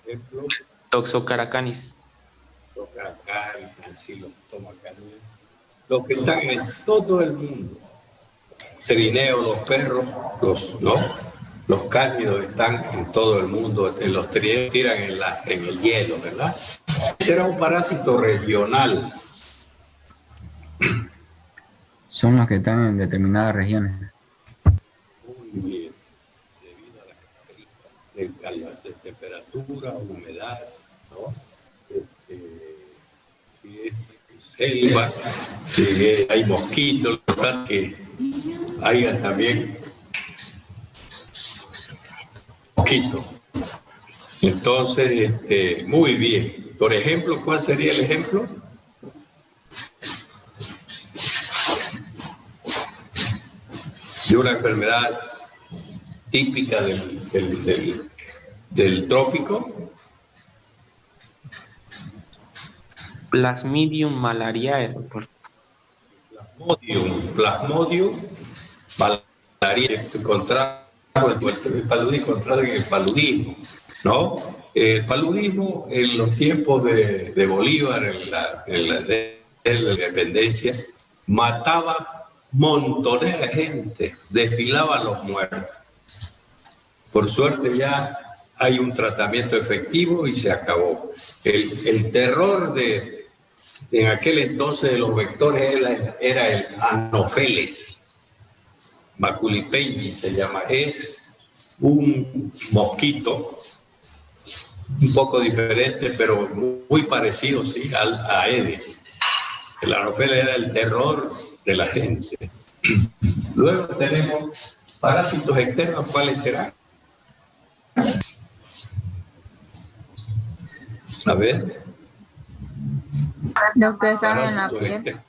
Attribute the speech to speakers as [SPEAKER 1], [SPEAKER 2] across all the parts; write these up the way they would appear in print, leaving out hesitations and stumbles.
[SPEAKER 1] ejemplo,
[SPEAKER 2] Toxocaracanis.
[SPEAKER 1] Toxocaracanis, Ancylostomacarius, los que están en todo el mundo. Trineos, los perros, los cánidos están en todo el mundo. Los trineos tiran en el hielo, ¿verdad? Será un parásito regional.
[SPEAKER 3] Son los que están en determinadas regiones.
[SPEAKER 1] Muy bien, debido a las características de temperatura, humedad, ¿no? Si es selva, si hay mosquitos, que haya también mosquitos. Entonces, muy bien. Por ejemplo, ¿cuál sería el ejemplo? De una enfermedad típica del trópico.
[SPEAKER 2] Plasmodium malariae, doctor.
[SPEAKER 1] Plasmodium malariae, encontrado en el paludismo, ¿no? El paludismo en los tiempos de Bolívar, en la independencia, mataba montones de gente, desfilaba a los muertos. Por suerte ya hay un tratamiento efectivo y se acabó. El terror en aquel entonces de los vectores era el Anopheles maculipensis, se llama. Es un mosquito un poco diferente, pero muy parecido, sí, a Aedes. El Anopheles era el terror de la gente. Luego tenemos parásitos externos. ¿Cuáles serán? A ver.
[SPEAKER 4] Los que están en la piel.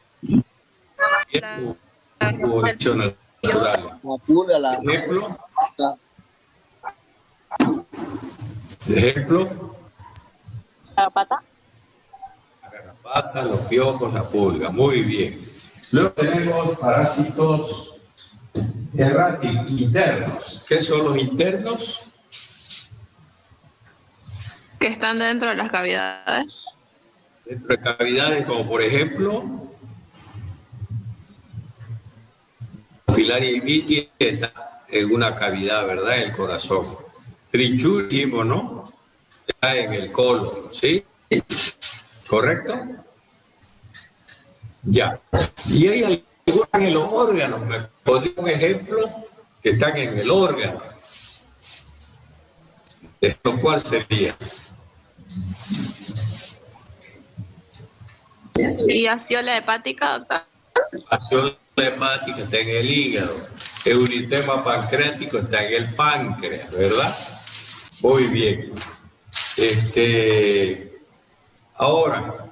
[SPEAKER 1] La pulga, la ejemplo.
[SPEAKER 4] La garrapata.
[SPEAKER 1] La garrapata, los piojos, la pulga. Muy bien. Luego tenemos parásitos erráticos internos. ¿Qué son los internos?
[SPEAKER 4] Que están dentro de las cavidades.
[SPEAKER 1] Dentro de cavidades, como por ejemplo, filaria imitis está en una cavidad, ¿verdad? El corazón. Trichurismo, ¿no? Está en el colon, ¿sí? ¿Correcto? Ya. Y hay algunos en los órganos. Me podría un ejemplo que están en el órgano. ¿Esto cuál sería?
[SPEAKER 4] ¿Y asciola hepática, doctor?
[SPEAKER 1] Asciola hepática está en el hígado. Euritema pancreático está en el páncreas, ¿verdad? Muy bien. Ahora,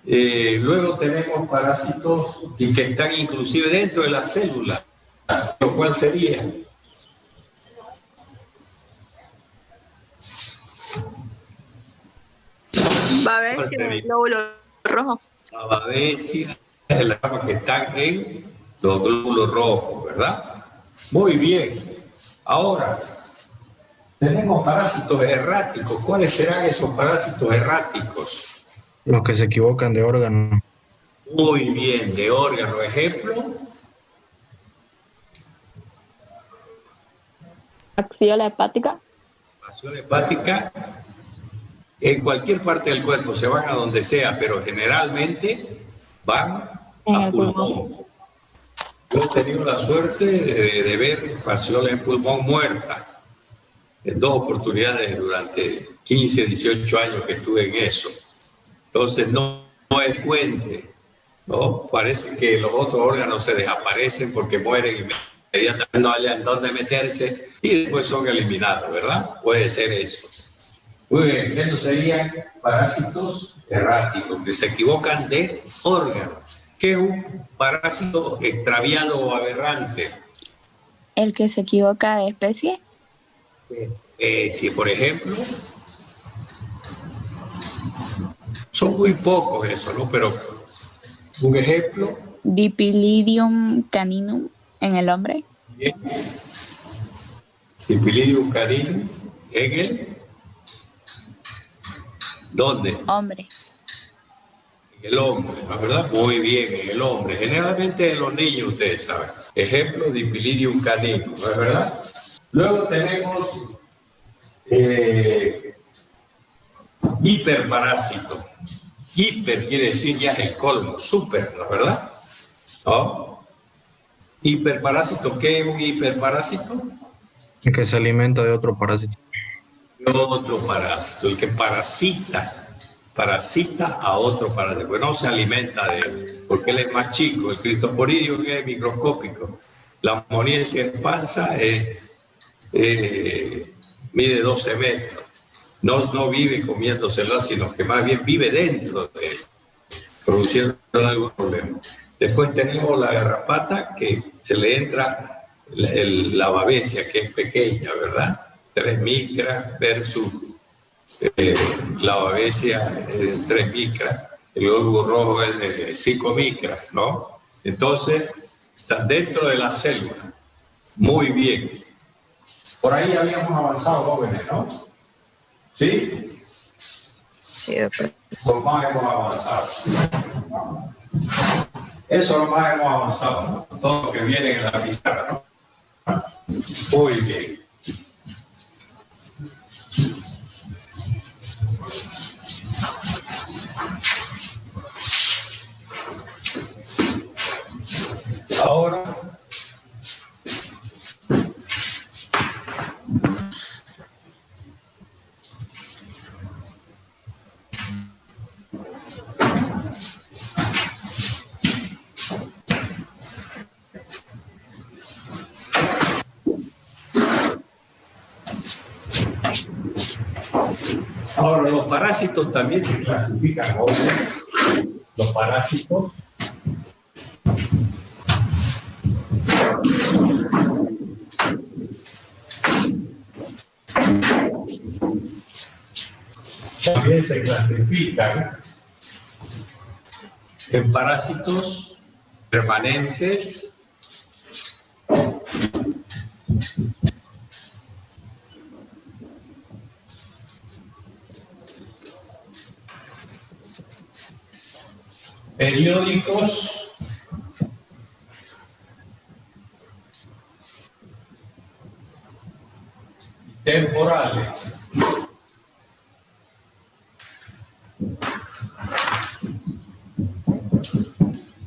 [SPEAKER 1] luego tenemos parásitos que están inclusive dentro de la célula. ¿Lo cual sería?
[SPEAKER 4] Babesia, el glóbulo rojo.
[SPEAKER 1] La babesia es la rama que están en los glóbulos rojos, ¿verdad? Muy bien. Ahora, tenemos parásitos erráticos. ¿Cuáles serán esos parásitos erráticos?
[SPEAKER 5] Los que se equivocan de órgano.
[SPEAKER 1] Muy bien, de órgano. Ejemplo.
[SPEAKER 4] Axiola hepática.
[SPEAKER 1] Axiola hepática. En cualquier parte del cuerpo, se van a donde sea, pero generalmente van a pulmón. Yo he tenido la suerte de ver fasciola en pulmón muerta en 2 oportunidades durante 15, 18 años que estuve en eso. Entonces no es cuente, ¿no? Parece que los otros órganos se desaparecen porque mueren inmediatamente, no hayan dónde meterse y después son eliminados, ¿verdad? Puede ser eso. Muy bien, esos serían parásitos erráticos, que se equivocan de órgano. ¿Qué es un parásito extraviado o aberrante?
[SPEAKER 4] El que se equivoca de especie.
[SPEAKER 1] Si, por ejemplo, son muy pocos eso, ¿no? Pero un ejemplo.
[SPEAKER 4] Dipilidium caninum en el hombre.
[SPEAKER 1] Bien. Dipilidium caninum en el ¿Dónde?
[SPEAKER 4] Hombre.
[SPEAKER 1] En el hombre, ¿no es verdad? Muy bien, en el hombre. Generalmente en los niños, ustedes saben. Ejemplo de Dipilidium caninum, ¿no es verdad? Luego tenemos hiperparásito. Hiper quiere decir ya es el colmo, súper, ¿no es verdad? ¿No? Hiperparásito, ¿qué es un hiperparásito?
[SPEAKER 5] El que se alimenta de otro parásito.
[SPEAKER 1] Otro parásito, el que parasita a otro parásito, pues no se alimenta de él, porque él es más chico. El Cryptosporidium es microscópico. La Ammoniensis expansa mide 12 metros. No vive comiéndosela, sino que más bien vive dentro de él, produciendo algún problema. Después tenemos la garrapata, que se le entra la babesia, que es pequeña, ¿verdad? 3 micras versus la babesia 3 micras. El glóbulo rojo es de 5 micras, ¿no? Entonces, está dentro de la célula. Muy bien. Por ahí habíamos avanzado, jóvenes, ¿no? ¿Sí?
[SPEAKER 6] Sí, doctor.
[SPEAKER 1] Por más hemos avanzado. Eso lo más hemos avanzado, ¿no? Todo lo que viene en la pizarra, ¿no? Muy bien. Ahora, los parásitos también se clasifican, ¿no? Los parásitos. También se clasifican en parásitos permanentes, periódicos y temporales.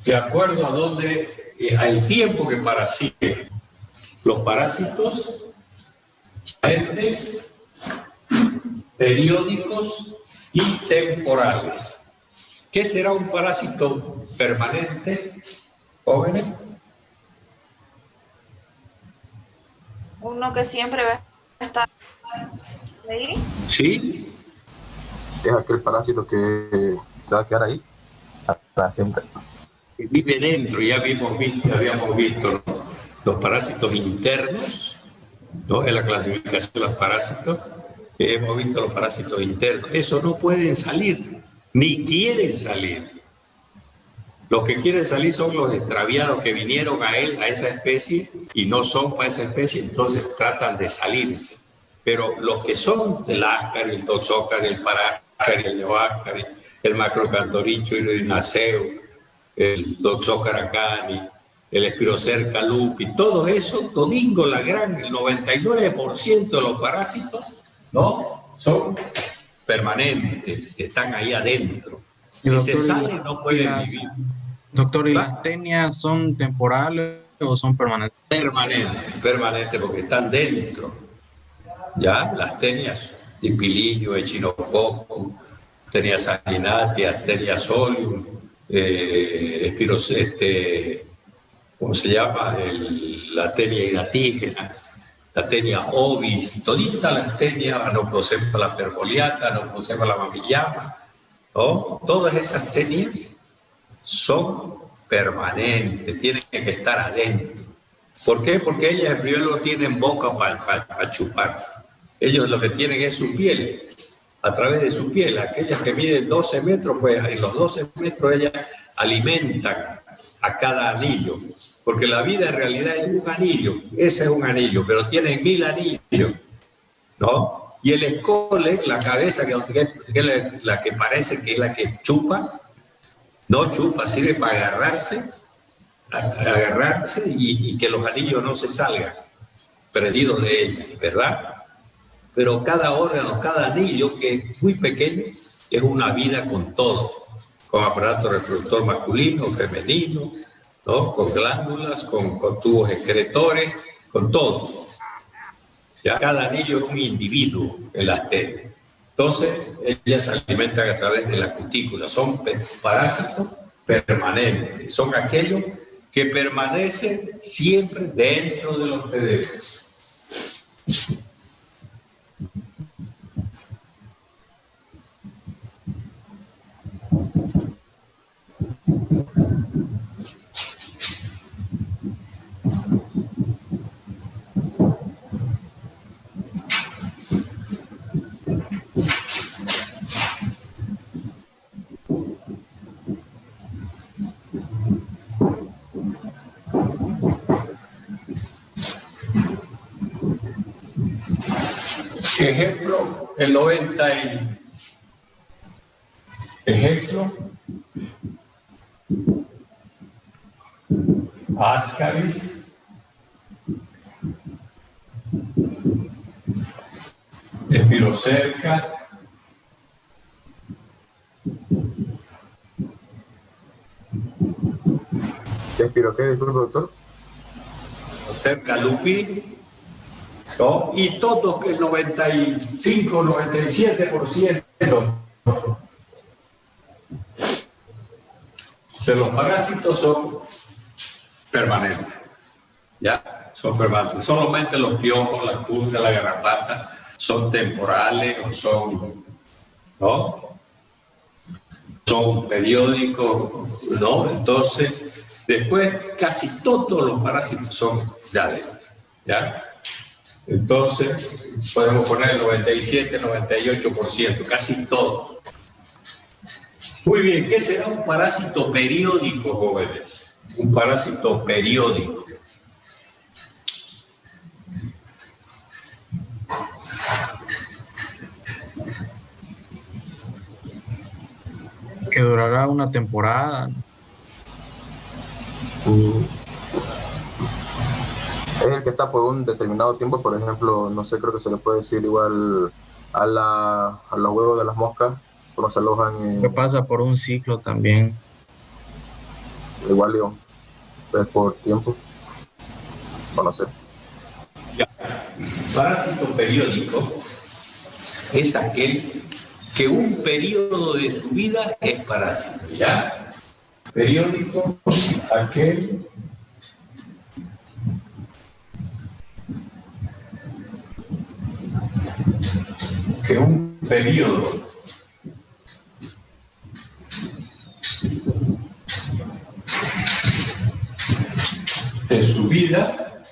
[SPEAKER 1] De acuerdo a donde, al tiempo que parasiten. Los parásitos permanentes, periódicos y temporales. ¿Qué será un parásito permanente, jóvenes?
[SPEAKER 6] Uno que siempre va a estar ahí.
[SPEAKER 1] Sí.
[SPEAKER 7] Es aquel parásito que se va a quedar ahí para siempre.
[SPEAKER 1] Que vive dentro, ya habíamos visto, ¿no? Los parásitos internos, ¿no? En la clasificación de los parásitos, hemos visto los parásitos internos. Esos no pueden salir, ni quieren salir. Los que quieren salir son los extraviados que vinieron a esa especie, y no son para esa especie, entonces tratan de salirse. Pero los que son del Ascaris, el Toxocaris, el Parascaris, el Neoascaris, el Macrocantoricho iridinaceo, el Toxocaracani, el Spirocerca lupi, todo eso, todingo, el 99% de los parásitos, ¿no? Son permanentes, están ahí adentro. Si
[SPEAKER 5] Doctor,
[SPEAKER 1] se salen, no pueden vivir.
[SPEAKER 5] Doctor, ¿y
[SPEAKER 1] ¿Va?
[SPEAKER 5] las tenias son temporales o son permanentes?
[SPEAKER 1] Permanentes, porque están dentro. Ya, las tenias, Dipilillo, Echinococcus, Tenia sanguinatia, Tenia solium, ¿cómo se llama? La tenia hidatígena, la tenia ovis, toditas las tenias, Anoplocephala perfoliata, Anoplocephala mamillama, ¿no? Todas esas tenias son permanentes, tienen que estar adentro. ¿Por qué? Porque ellas primero no tienen boca para chupar. Ellos lo que tienen es su piel. A través de su piel, aquellas que miden 12 metros, pues en los 12 metros ellas alimentan a cada anillo, porque la vida en realidad es un anillo, ese es un anillo, pero tienen 1000 anillos, ¿no? Y el escole, la cabeza, que es la que parece que es la que chupa, no chupa, sirve para agarrarse y que los anillos no se salgan perdidos de ella, ¿verdad? Pero cada órgano, cada anillo, que es muy pequeño, es una vida con todo, con aparato reproductor masculino, femenino, ¿no? Con glándulas, con tubos excretores, con todo. Ya cada anillo es un individuo en las telas. Entonces, ellas se alimentan a través de la cutícula. Son parásitos permanentes. Son aquellos que permanecen siempre dentro de los hospederos. Ejemplo, el 90 y... Ejemplo, Ascaris, Espirocerca,
[SPEAKER 7] ¿Espiro qué? Disculpe, doctor.
[SPEAKER 1] Cerca lupi, ¿no? Y todos, que el 95, 97% de los parásitos son permanentes. ¿Ya? Son permanentes. Solamente los piojos, la pulga, la garrapata son temporales o son, ¿no? Son periódicos, ¿no? Entonces, después casi todos los parásitos son de adentro. ¿Ya? Entonces, podemos poner el 97, 98%, casi todo. Muy bien, ¿qué será un parásito periódico, jóvenes? Un parásito periódico.
[SPEAKER 5] Que durará una temporada.
[SPEAKER 7] Es el que está por un determinado tiempo, por ejemplo, no sé, creo que se le puede decir igual a los huevos de las moscas, cuando se alojan
[SPEAKER 5] Que pasa por un ciclo también.
[SPEAKER 7] igual, digo, es por tiempo, o no sé.
[SPEAKER 1] Ya. Parásito periódico es aquel que un periodo de su vida es parásito, ¿ya? Periódico, aquel que un periodo de su vida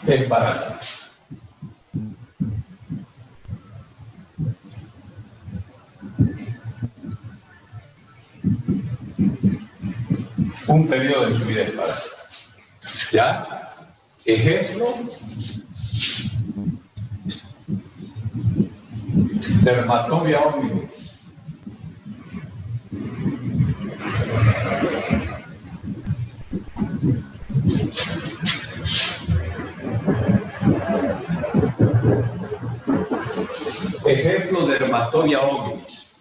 [SPEAKER 1] es parásito. Un periodo de su vida es parásito. ¿Ya? Ejemplo, Dermatobia hominis. Ejemplo, Dermatobia hominis.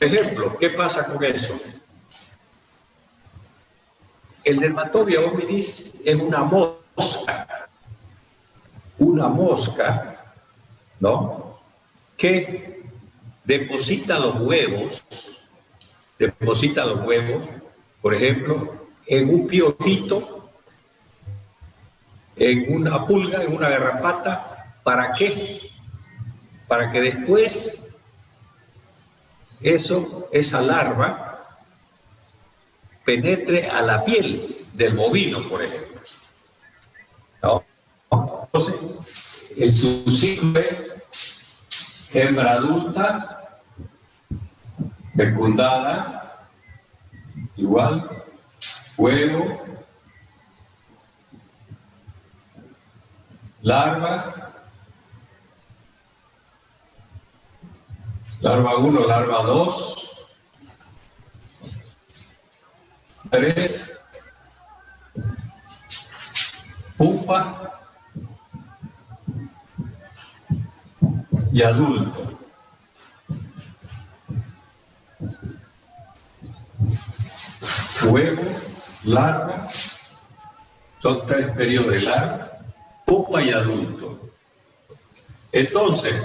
[SPEAKER 1] Ejemplo, ¿qué pasa con eso? El Dermatobia hominis es una mosca, ¿no? Que deposita los huevos, por ejemplo, en un piojito, en una pulga, en una garrapata. ¿Para qué? Para que después esa larva penetre a la piel del bovino, por ejemplo. ¿No? Entonces, su ciclo es hembra adulta, fecundada, igual, huevo, larva 1, larva 2, 3, pupa y adulto. Huevo, larva, son 3 periodos de larva, pupa y adulto. Entonces,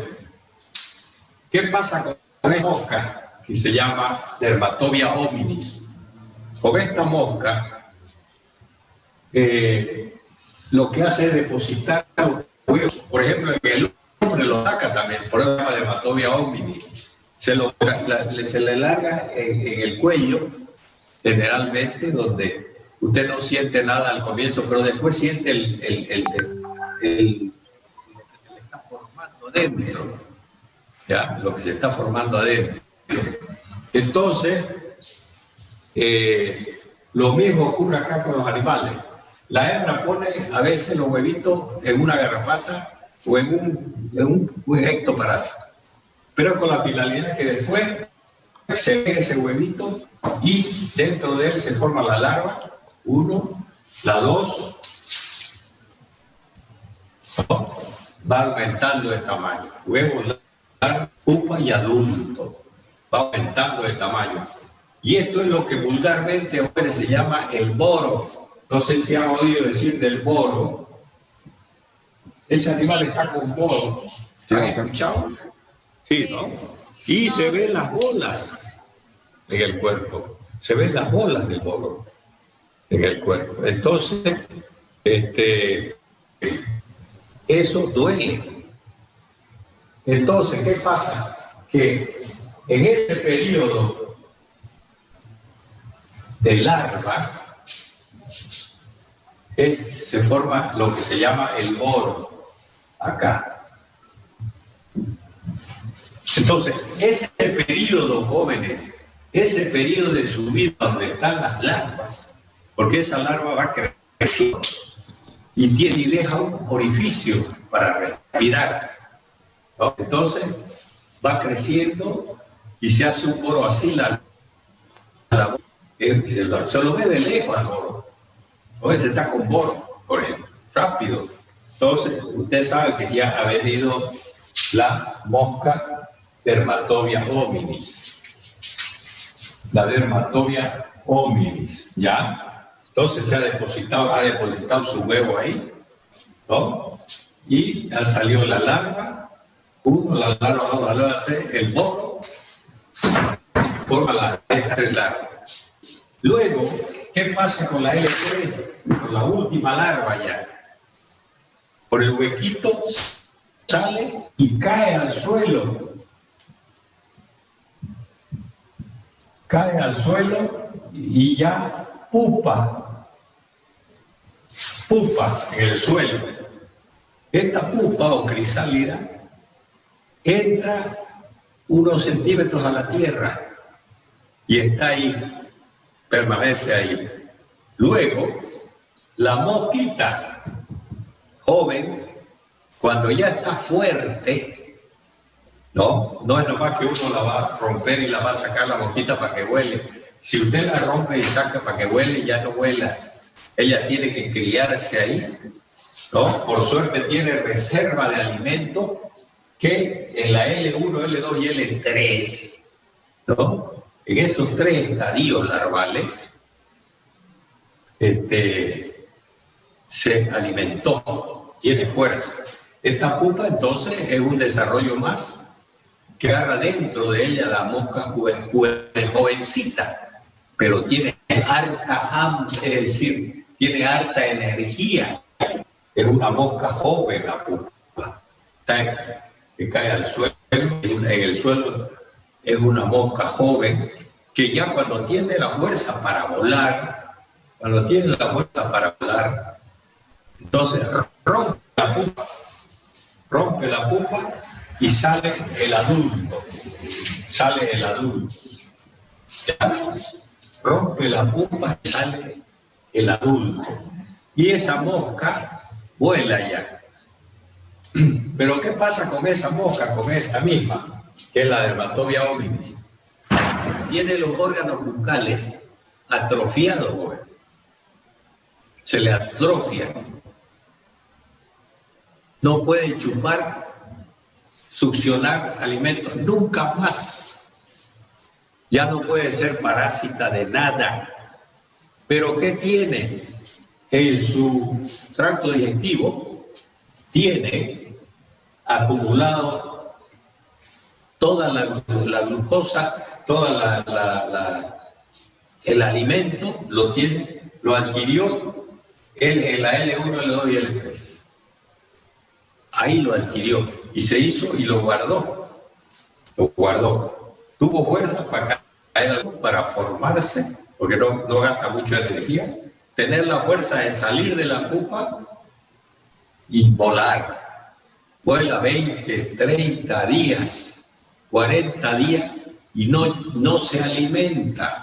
[SPEAKER 1] ¿qué pasa con esta mosca que se llama Dermatobia hominis? Con esta mosca, lo que hace es depositar huevos. Por ejemplo, en el hombre lo saca también, por eso se llama Dermatobia hominis. Se le larga en el cuello, generalmente, donde usted no siente nada al comienzo, pero después siente lo que se le está formando dentro. ¿Ya? Lo que se está formando adentro. Entonces, lo mismo ocurre acá con los animales. La hembra pone a veces los huevitos en una garrapata o en un ectoparásito, pero con la finalidad que después se ve ese huevito y dentro de él se forma la larva, 1, la 2, va aumentando de tamaño. Huevo, larva, pupa y adulto. Va aumentando de tamaño. Y esto es lo que vulgarmente se llama el boro. No sé si han oído decir del boro. Ese animal está con boro. ¿Se han escuchado? Sí, ¿no? Y se ven las bolas en el cuerpo. Se ven las bolas del boro en el cuerpo. Entonces, eso duele. Entonces, ¿qué pasa? Que en ese periodo de larva se forma lo que se llama el boro acá. Entonces, ese periodo, jóvenes, ese periodo de su vida donde están las larvas, porque esa larva va creciendo y deja un orificio para respirar, ¿no? Entonces, va creciendo y se hace un boro así, se lo ve de lejos al boro. A veces está con boro, por ejemplo, rápido. Entonces, usted sabe que ya ha venido la mosca Dermatobia hominis. La Dermatobia hominis, ¿ya? Entonces se ha depositado su huevo ahí, ¿no? Y ha salido la larva, 1, la larva 2, la larva 3, el boro, forma las 3 larvas. Luego, ¿qué pasa con la L3? Con la última larva ya. Por el huequito sale y cae al suelo. Cae al suelo y ya pupa en el suelo. Esta pupa o crisálida entra unos centímetros a la tierra y está ahí, permanece ahí. Luego, la mosquita joven, cuando ya está fuerte, no es nomás que uno la va a romper y la va a sacar la mosquita para que huele. Si usted la rompe y saca para que huele, ya no huela. Ella tiene que criarse ahí, ¿no? Por suerte tiene reserva de alimento que en la L1, L2 y L3, ¿no? En esos 3 estadios larvales, se alimentó, tiene fuerza. Esta pupa entonces es un desarrollo más que agarra dentro de ella la mosca jovencita, pero tiene tiene harta energía. Es una mosca joven la pupa, que cae al suelo, en el suelo es una mosca joven que ya cuando tiene la fuerza para volar, entonces rompe la pupa y sale el adulto. ¿Ya? Rompe la pupa y sale el adulto. Y esa mosca vuela ya. Pero ¿qué pasa con esa mosca, con esta misma, que es la Dermatobia hominis? Tiene los órganos bucales atrofiados, güey. Se le atrofia. No puede chupar, succionar alimentos, nunca más. Ya no puede ser parásita de nada. Pero ¿qué tiene? En su tracto digestivo tiene acumulado toda la glucosa, toda el alimento lo tiene, lo adquirió en la L1, L2 y L3. Ahí lo adquirió y se hizo y lo guardó. Lo guardó. Tuvo fuerza para caer, para formarse, porque no gasta mucha energía. Tener la fuerza de salir de la pupa y volar. Vuela 20, 30 días, 40 días y no se alimenta.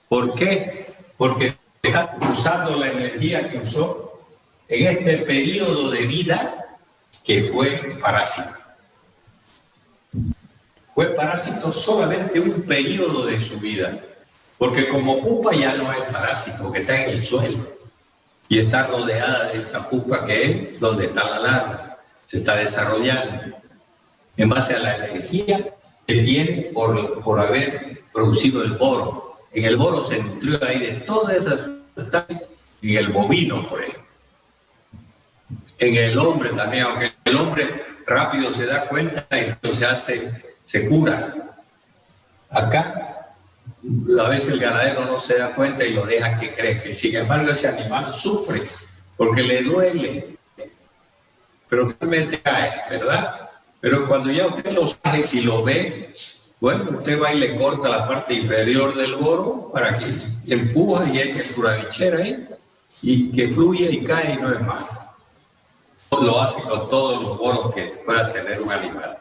[SPEAKER 1] ¿Por qué? Porque está usando la energía que usó en este periodo de vida que fue parásito. Fue parásito solamente un periodo de su vida, porque como pupa ya no es parásito, porque está en el suelo y está rodeada de esa pupa que es donde está la larva, se está desarrollando en base a la energía que tiene por haber producido el boro. En el boro se nutrió ahí de todas esas sustancias, en el bovino, por ejemplo. En el hombre también, aunque el hombre rápido se da cuenta y entonces se cura. Acá, a veces el ganadero no se da cuenta y lo deja que crezca. Sin embargo, ese animal sufre porque le duele. Pero realmente cae, ¿verdad? Pero cuando ya usted lo sabe, si lo ve, bueno, usted va y le corta la parte inferior del boro para que empuja y eche su bichera ahí y que fluya y cae y no es malo. Lo hace con todos los boros que pueda tener un animal.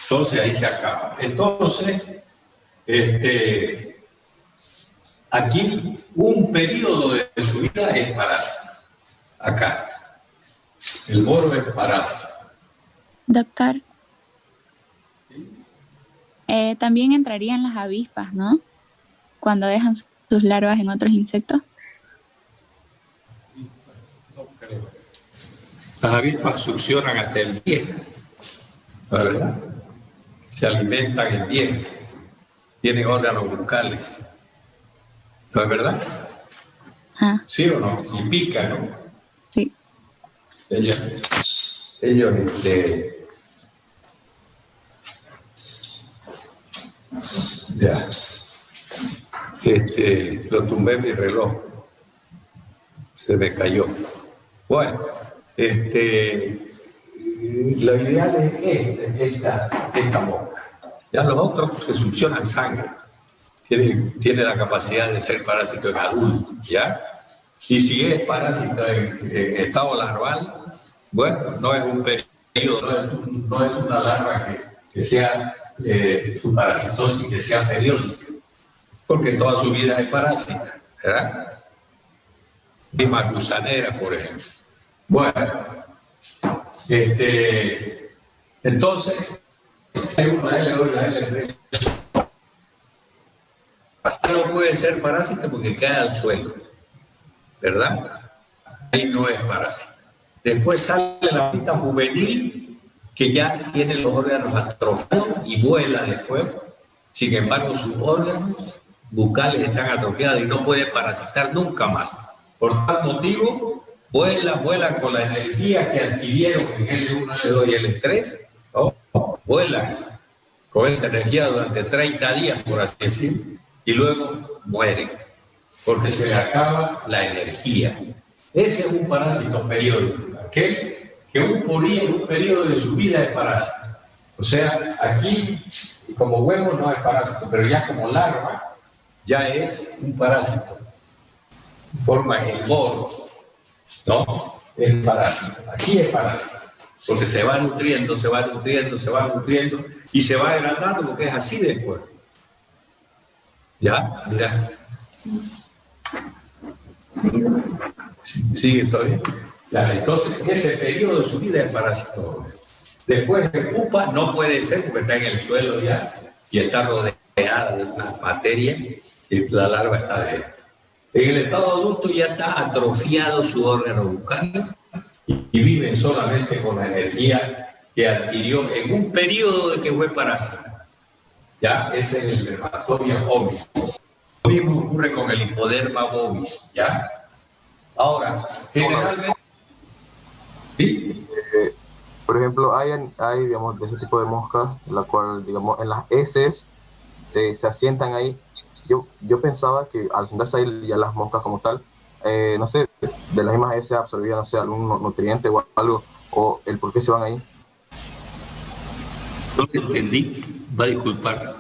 [SPEAKER 1] Entonces ahí se acaba. Entonces, aquí un periodo de su vida es parásito. Acá. El boro es parásito.
[SPEAKER 4] Doctor, también entrarían las avispas, ¿no? Cuando dejan sus larvas en otros insectos.
[SPEAKER 1] No creo. Las avispas succionan hasta el pie, ¿verdad? Se alimentan en pie, tienen órganos bucales, ¿no es verdad?
[SPEAKER 4] Ah,
[SPEAKER 1] ¿Sí o no? Y pican, ¿no?
[SPEAKER 4] sí.
[SPEAKER 1] Ellos ya, lo tumbé mi reloj, se me cayó. Bueno, lo ideal es esta mosca. Ya los otros que succionan sangre tiene la capacidad de ser parásito en adulto, ¿ya? Y si es parásito en estado larval, bueno, no es un periodo, no es una larva que sea su parasitosis, que sea periódica, porque toda su vida es parásita, ¿verdad? Misma gusanera, por ejemplo. Bueno, entonces, hay una L2 y una L3. Hasta no puede ser parásita porque cae al suelo, ¿verdad? Ahí no es parásita. Después sale la planta juvenil que ya tiene los órganos atrofiados y vuela después. Sin embargo, sus órganos bucales están atrofiados y no puede parasitar nunca más. Por tal motivo, vuela con la energía que adquirieron en L1, L2 y L3, ¿no? Vuelan con esa energía durante 30 días, por así decirlo, y luego mueren, porque se le acaba la energía. Ese es un parásito periódico, aquel que un periodo de su vida es parásito. O sea, aquí, como huevo no es parásito, pero ya como larva, ya es un parásito. Forma el boro, ¿no? Es parásito. Aquí es parásito, porque se va nutriendo y se va agrandando porque es así después. ¿Ya? Mira. Sigue todavía. Ya, entonces, ese periodo de su vida es parásito. Después de pupa no puede ser porque está en el suelo ya y está rodeada de una materia y la larva está dentro. En el estado adulto ya está atrofiado su órgano bucal y vive solamente con la energía que adquirió en un periodo de que fue parásita. Ya, ese es el dermatoma bovis. Lo mismo ocurre con el hipoderma bovis, ¿ya? Ahora, generalmente... ¿Sí?
[SPEAKER 7] Por ejemplo, hay, digamos, de ese tipo de moscas, la cual, digamos, en las heces se asientan ahí. Yo pensaba que al sentarse ahí ya las moscas como tal, no sé, de las mismas heces absorbían, no sé, algún nutriente o algo, o el por qué se van ahí.
[SPEAKER 1] No te entendí, va a disculpar.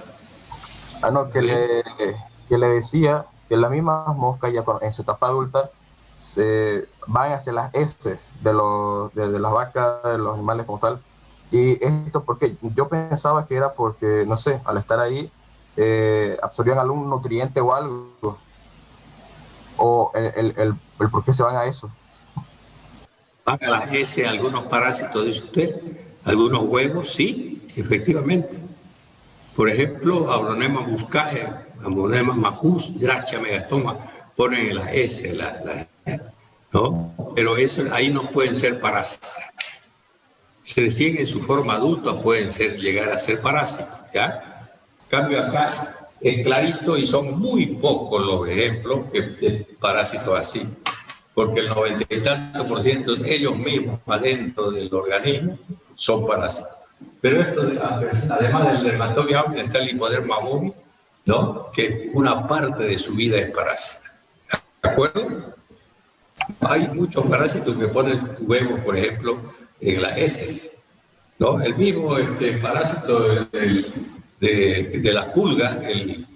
[SPEAKER 7] No, que le decía que las mismas moscas ya en su etapa adulta se van hacia las heces de las vacas, de los animales como tal. Y esto porque yo pensaba que era porque, no sé, al estar ahí absorbían algún nutriente o algo. O el por qué se van a eso.
[SPEAKER 1] Van a las heces algunos parásitos, dice usted, algunos huevos, sí, efectivamente. Por ejemplo, Audronema muscae, Audronema majus, Drachia megastoma, ponen en las heces, ¿no? Pero eso, ahí no pueden ser parásitos. Si recién en su forma adulta pueden llegar a ser parásitos, ¿ya? En cambio acá es clarito y son muy pocos los ejemplos de parásitos así, porque el 90 y tanto por ciento de ellos mismos adentro del organismo son parásitos. Pero esto, además del dermatoma está el hipoderma bovis, ¿no? Que una parte de su vida es parásita. ¿De acuerdo? Hay muchos parásitos que ponen huevos, por ejemplo, en las heces, ¿no? El mismo parásito de las pulgas, el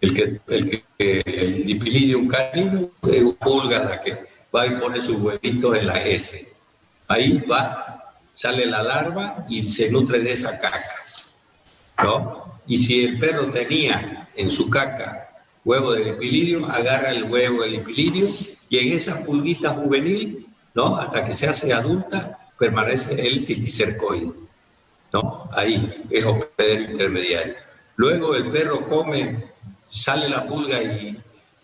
[SPEAKER 1] Dipilidium caninum, es una pulga la que va y pone sus huevitos en las heces. Ahí sale la larva y se nutre de esa caca, ¿no? Y si el perro tenía en su caca huevo de Dipilidium, agarra el huevo de Dipilidium y en esa pulguita juvenil, ¿no? Hasta que se hace adulta, permanece el cisticercoide, ¿no? Ahí es hospedero intermediario. Luego el perro come, sale la pulga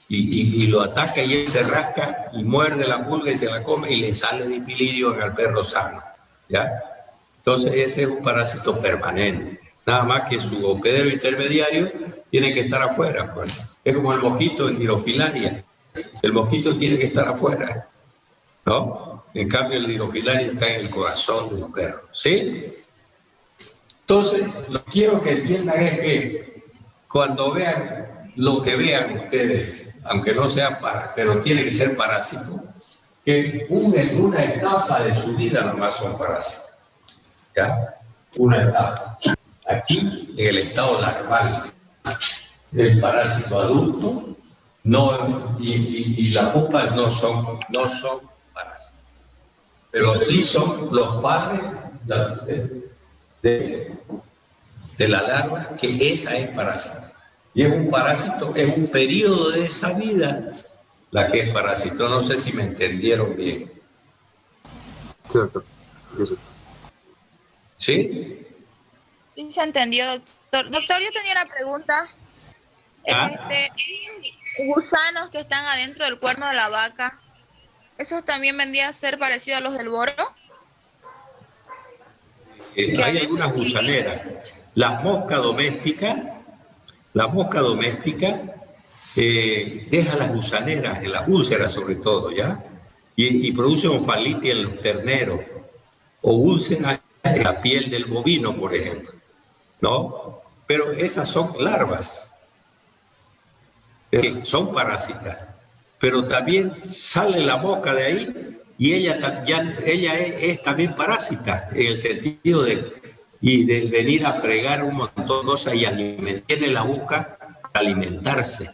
[SPEAKER 1] y lo ataca y él se rasca y muerde la pulga y se la come y le sale Dipilidium al perro sano, ¿ya? Entonces ese es un parásito permanente. Nada más que su hospedero intermediario tiene que estar afuera, pues. Es como el mosquito en Dirofilaria. El mosquito tiene que estar afuera, ¿no? En cambio, el Dirofilaria está en el corazón del perro, ¿sí? Entonces, lo que quiero que entiendan es que cuando vean lo que vean ustedes, aunque no sea pero tiene que ser parásito, que en una etapa de su vida nomás son parásitos, ¿ya? Una etapa. Aquí, en el estado larval del parásito adulto, no, y la pupa no son parásitos, pero sí son los padres de la larva, que esa es parásito. Y es un parásito, es un periodo de esa vida la que es parásito. No sé si me entendieron bien.
[SPEAKER 7] Sí, doctor.
[SPEAKER 1] ¿Sí?
[SPEAKER 6] Sí, se entendió, doctor. Doctor, yo tenía una pregunta. Gusanos que están adentro del cuerno de la vaca, ¿esos también vendrían a ser parecidos a los del boro?
[SPEAKER 1] Hay algunas gusaneras. La mosca doméstica deja las gusaneras, en las úlceras sobre todo, ¿ya? Y produce onfalitis en los terneros, o úlceras en la piel del bovino, por ejemplo, ¿no? Pero esas son larvas, que son parásitas, pero también sale la mosca de ahí y ella es también parásita, en el sentido de venir a fregar un montón de cosas y tiene la boca para alimentarse.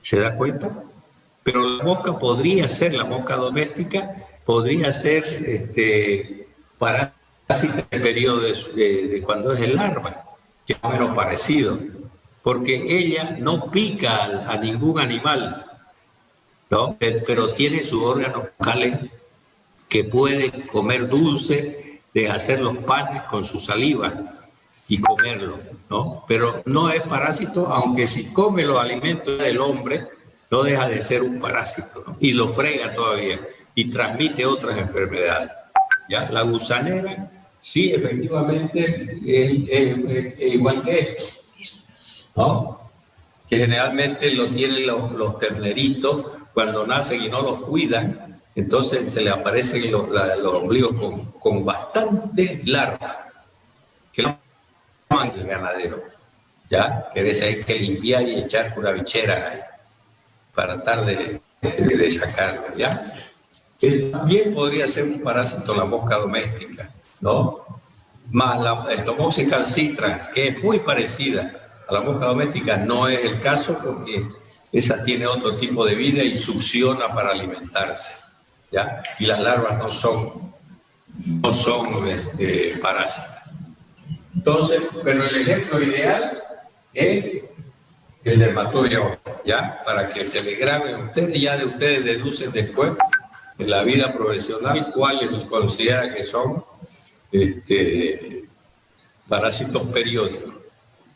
[SPEAKER 1] ¿Se da cuenta? Pero la mosca doméstica, podría ser parásita en el periodo de cuando es el larva, que es más o menos parecido, porque ella no pica a ningún animal, ¿no? Pero tiene sus órganos bucales que puede comer dulce de hacer los panes con su saliva y comerlo, ¿no? Pero no es parásito, aunque si come los alimentos del hombre, no deja de ser un parásito, ¿no? Y lo frega todavía y transmite otras enfermedades. ¿Ya? La gusanera, sí, efectivamente, es igual que esto, ¿no? Que generalmente lo tienen los terneritos cuando nacen y no los cuidan, entonces se le aparecen los ombligos con bastante larvas, que lo llaman el ganadero, ¿ya? Que de ese hay que limpiar y echar una bichera ahí para tratar de sacarlo, ¿ya? También podría ser un parásito la mosca doméstica, ¿no? Más el Tomoxys calcitrans, que es muy parecida a la mosca doméstica, no es el caso porque esa tiene otro tipo de vida y succiona para alimentarse, ¿ya? Y las larvas no son parásitas. Entonces, pero el ejemplo ideal es el dermatoide, ¿ya? Para que se le grabe a ustedes, ya de ustedes deducen después en la vida profesional cuáles considera que son parásitos periódicos.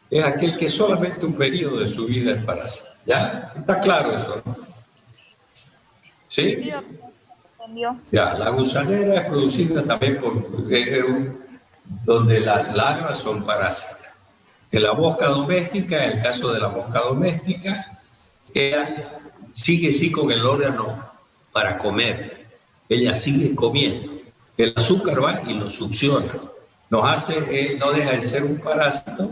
[SPEAKER 1] Es aquel que solamente un periodo de su vida es parásito. ¿Ya? ¿Está claro eso, no? ¿Sí? Ya, la gusanera es producida también por donde las larvas son parásitas. En la mosca doméstica, en el caso de la mosca doméstica, ella sigue sí con el órgano para comer. Ella sigue comiendo. El azúcar va y lo succiona. Nos hace, no deja de ser un parásito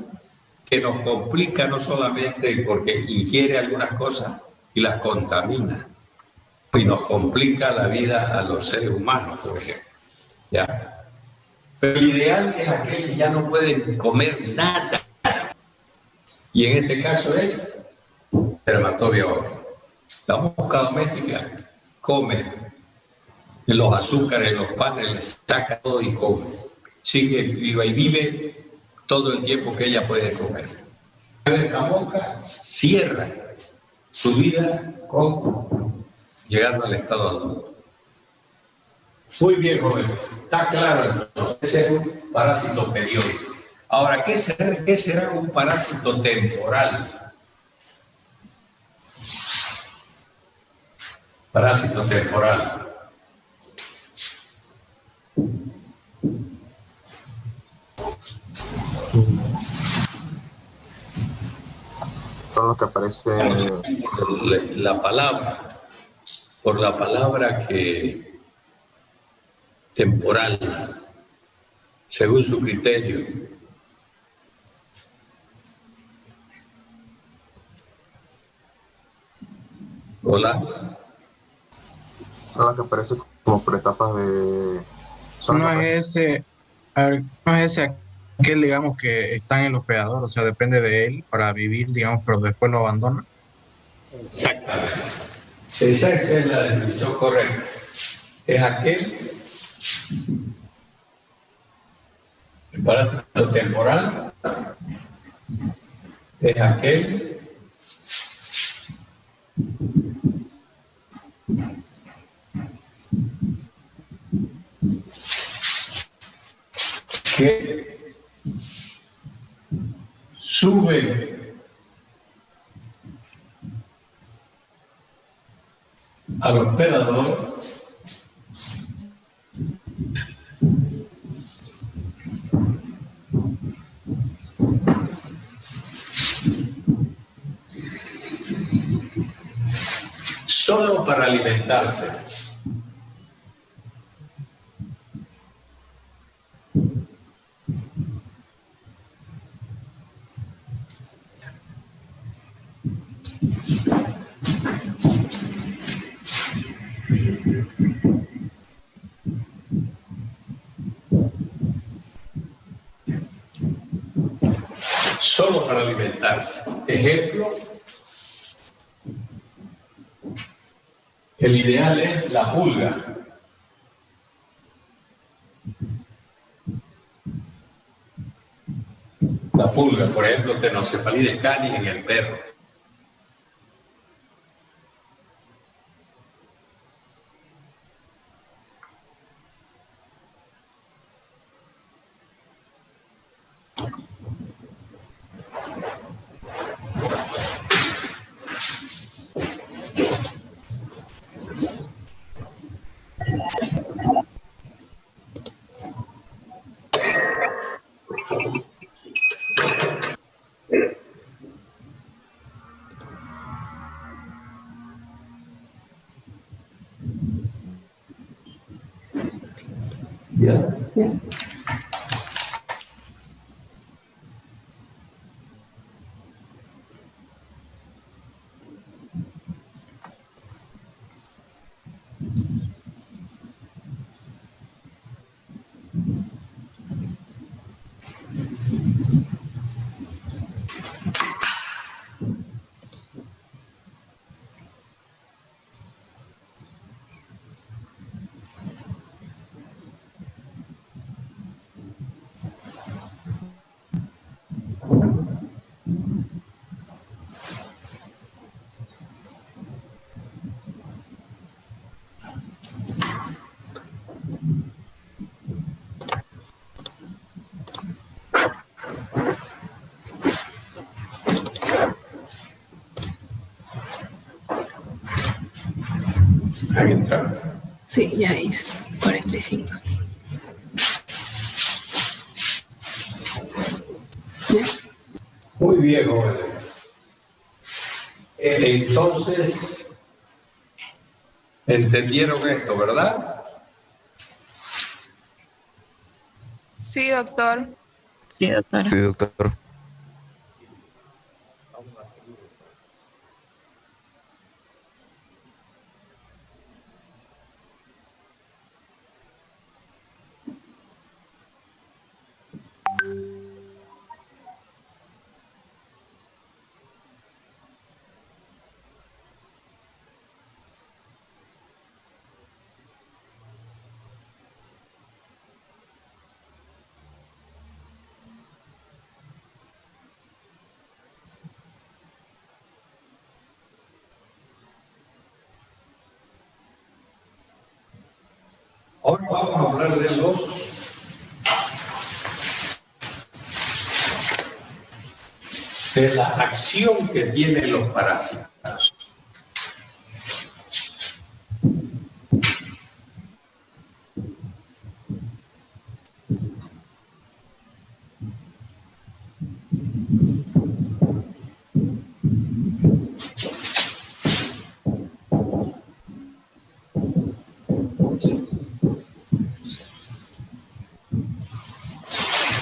[SPEAKER 1] que nos complica no solamente porque ingiere algunas cosas y las contamina, y nos complica la vida a los seres humanos, por ejemplo. ¿Ya? Pero el ideal es aquel que ya no puede comer nada. Y en este caso es dermatobio. La mosca doméstica come los azúcares, los panes, les saca todo y come. Sigue viva y vive todo el tiempo que ella puede comer. La mosca cierra su vida llegando al estado adulto. Muy bien, joven. Está claro, entonces, es un parásito periódico. Ahora, ¿qué será un parásito temporal? Parásito temporal.
[SPEAKER 7] Son los que aparecen.
[SPEAKER 1] Por la palabra que temporal, según su criterio. Hola.
[SPEAKER 7] Son los que aparecen como por etapas de.
[SPEAKER 5] No es ese, a ver, no es ese aquel, digamos, que está en el hospedador, o sea, depende de él para vivir, digamos, pero después lo abandona.
[SPEAKER 1] Exactamente. Esa es la definición correcta. Es aquel el parásito temporal, es aquel que sube al hospedador solo para alimentarse. Solo para alimentarse. Ejemplo, el ideal es la pulga. La pulga, por ejemplo, Tenocefalides canis en el perro. Ahí está.
[SPEAKER 8] Sí, ya es 45. ¿Ya?
[SPEAKER 1] Muy bien, jóvenes. Entonces, ¿entendieron esto, verdad?
[SPEAKER 6] Sí, doctor.
[SPEAKER 4] Sí, doctora.
[SPEAKER 9] Sí, doctor.
[SPEAKER 1] Ahora vamos a hablar de la acción que tienen los parásitos.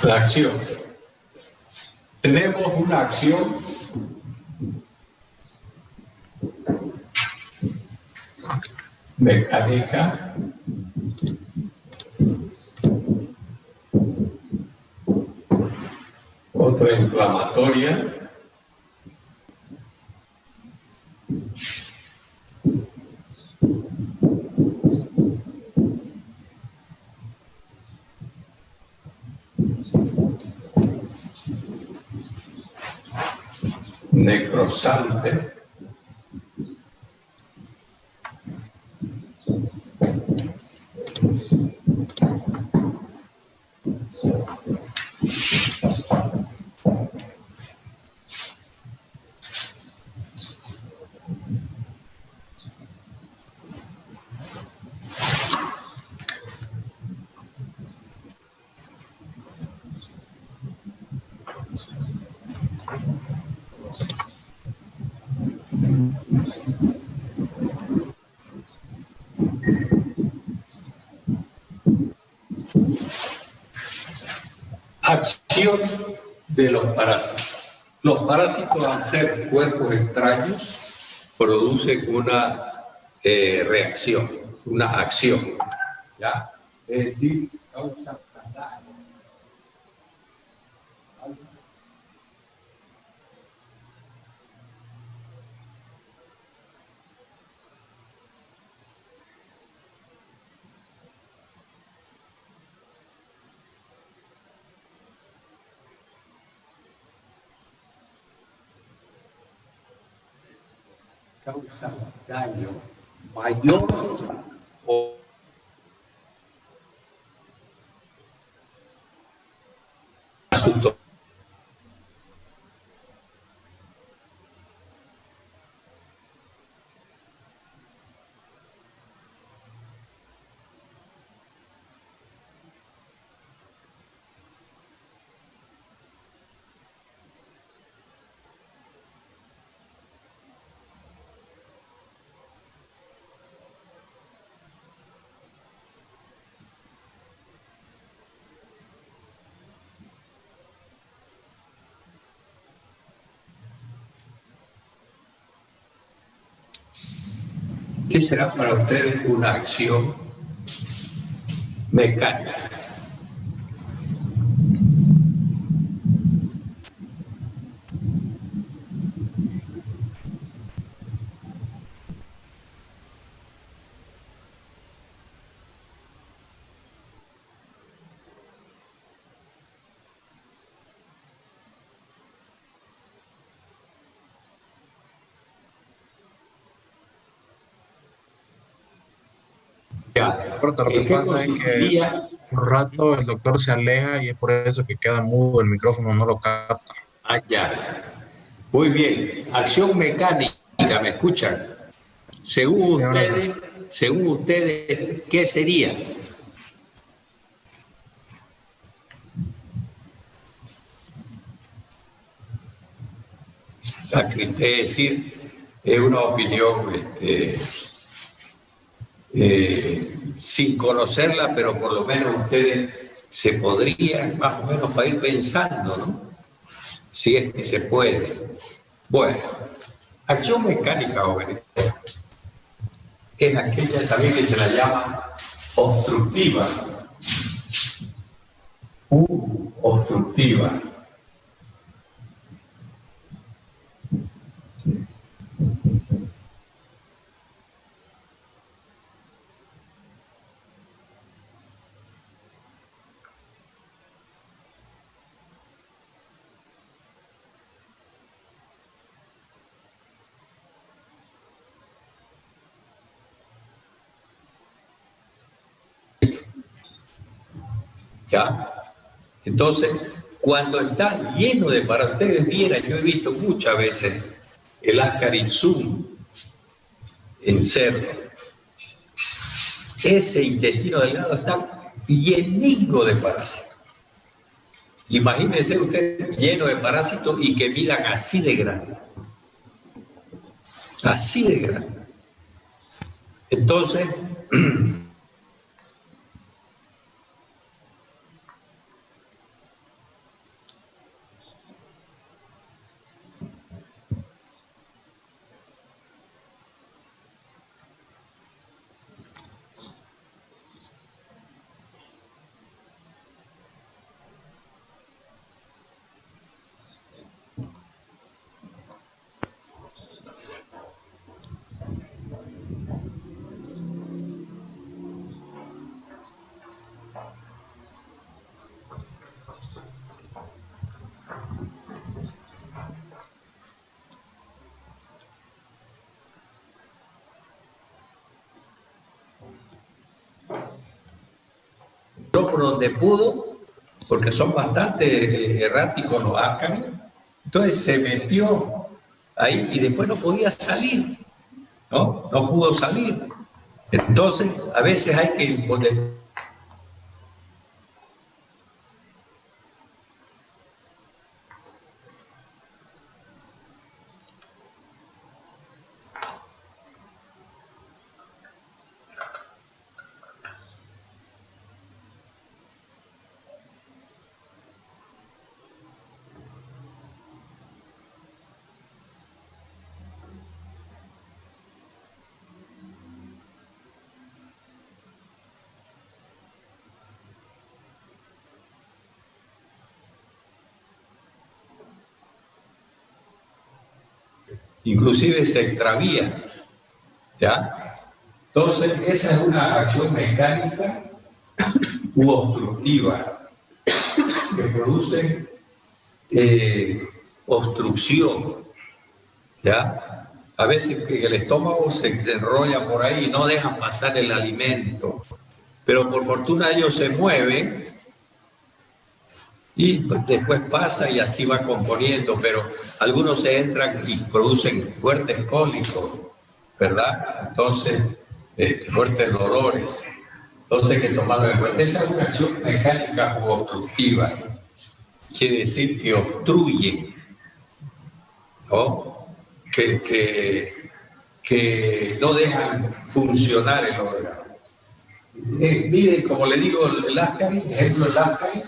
[SPEAKER 1] La acción. Tenemos una acción mecánica, otra inflamatoria, necrosante, acción de los parásitos. Los parásitos, al ser cuerpos extraños, producen una reacción, una acción. ¿Ya? Es decir, causan daño. Causa daño mayor o asunto. ¿Qué será para ustedes una acción mecánica?
[SPEAKER 5] Corta, lo
[SPEAKER 1] ¿En
[SPEAKER 5] que
[SPEAKER 1] qué
[SPEAKER 5] pasa es que
[SPEAKER 1] consistiría?
[SPEAKER 5] un rato el doctor se aleja y es por eso que queda mudo, el micrófono no lo capta.
[SPEAKER 1] Ah, ya. Muy bien. Acción mecánica, ¿me escuchan?
[SPEAKER 5] Sí, ahora sí.
[SPEAKER 1] Según ustedes, ¿qué sería? Es decir, es una opinión sin conocerla, pero por lo menos ustedes se podrían más o menos para ir pensando, ¿no? Si es que se puede. Bueno, acción mecánica, jóvenes, es aquella también que se la llama obstructiva. Obstructiva. ¿Ya? Entonces, cuando está lleno de, para ustedes vieran, yo he visto muchas veces el ascarizum en cerdo. Ese intestino delgado está llenico de parásitos. Imagínense usted lleno de parásitos y que midan así de grande. Así de grande. Entonces, por donde pudo, porque son bastante erráticos los ácaros, entonces se metió ahí y después no podía salir, ¿no? No pudo salir. Entonces, a veces hay que poner. Inclusive se extravía, ¿ya? Entonces, esa es una acción mecánica u obstructiva que produce obstrucción, ¿ya? A veces que el estómago se enrolla por ahí y no dejan pasar el alimento, pero por fortuna ellos se mueven y pues después pasa y así va componiendo, pero algunos se entran y producen fuertes cólicos, ¿verdad? Entonces, fuertes dolores. Entonces hay que tomarlo en cuenta. Esa es una acción mecánica o obstructiva. Quiere decir que obstruye, ¿no? Que no dejan funcionar el órgano. Miren, como le digo, el ascaris, ejemplo, el ascaris.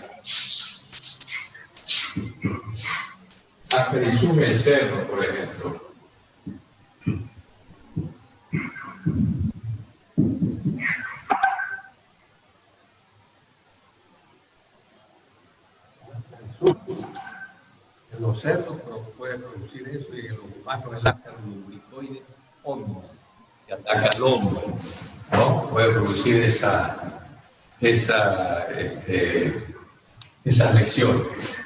[SPEAKER 1] Ascarisum el cerdo, por ejemplo. los cerdos pueden producir eso y en los humanos el ácaro lumbricoide omnis, que ataca al hombre, ¿no? Puede producir esas lesiones.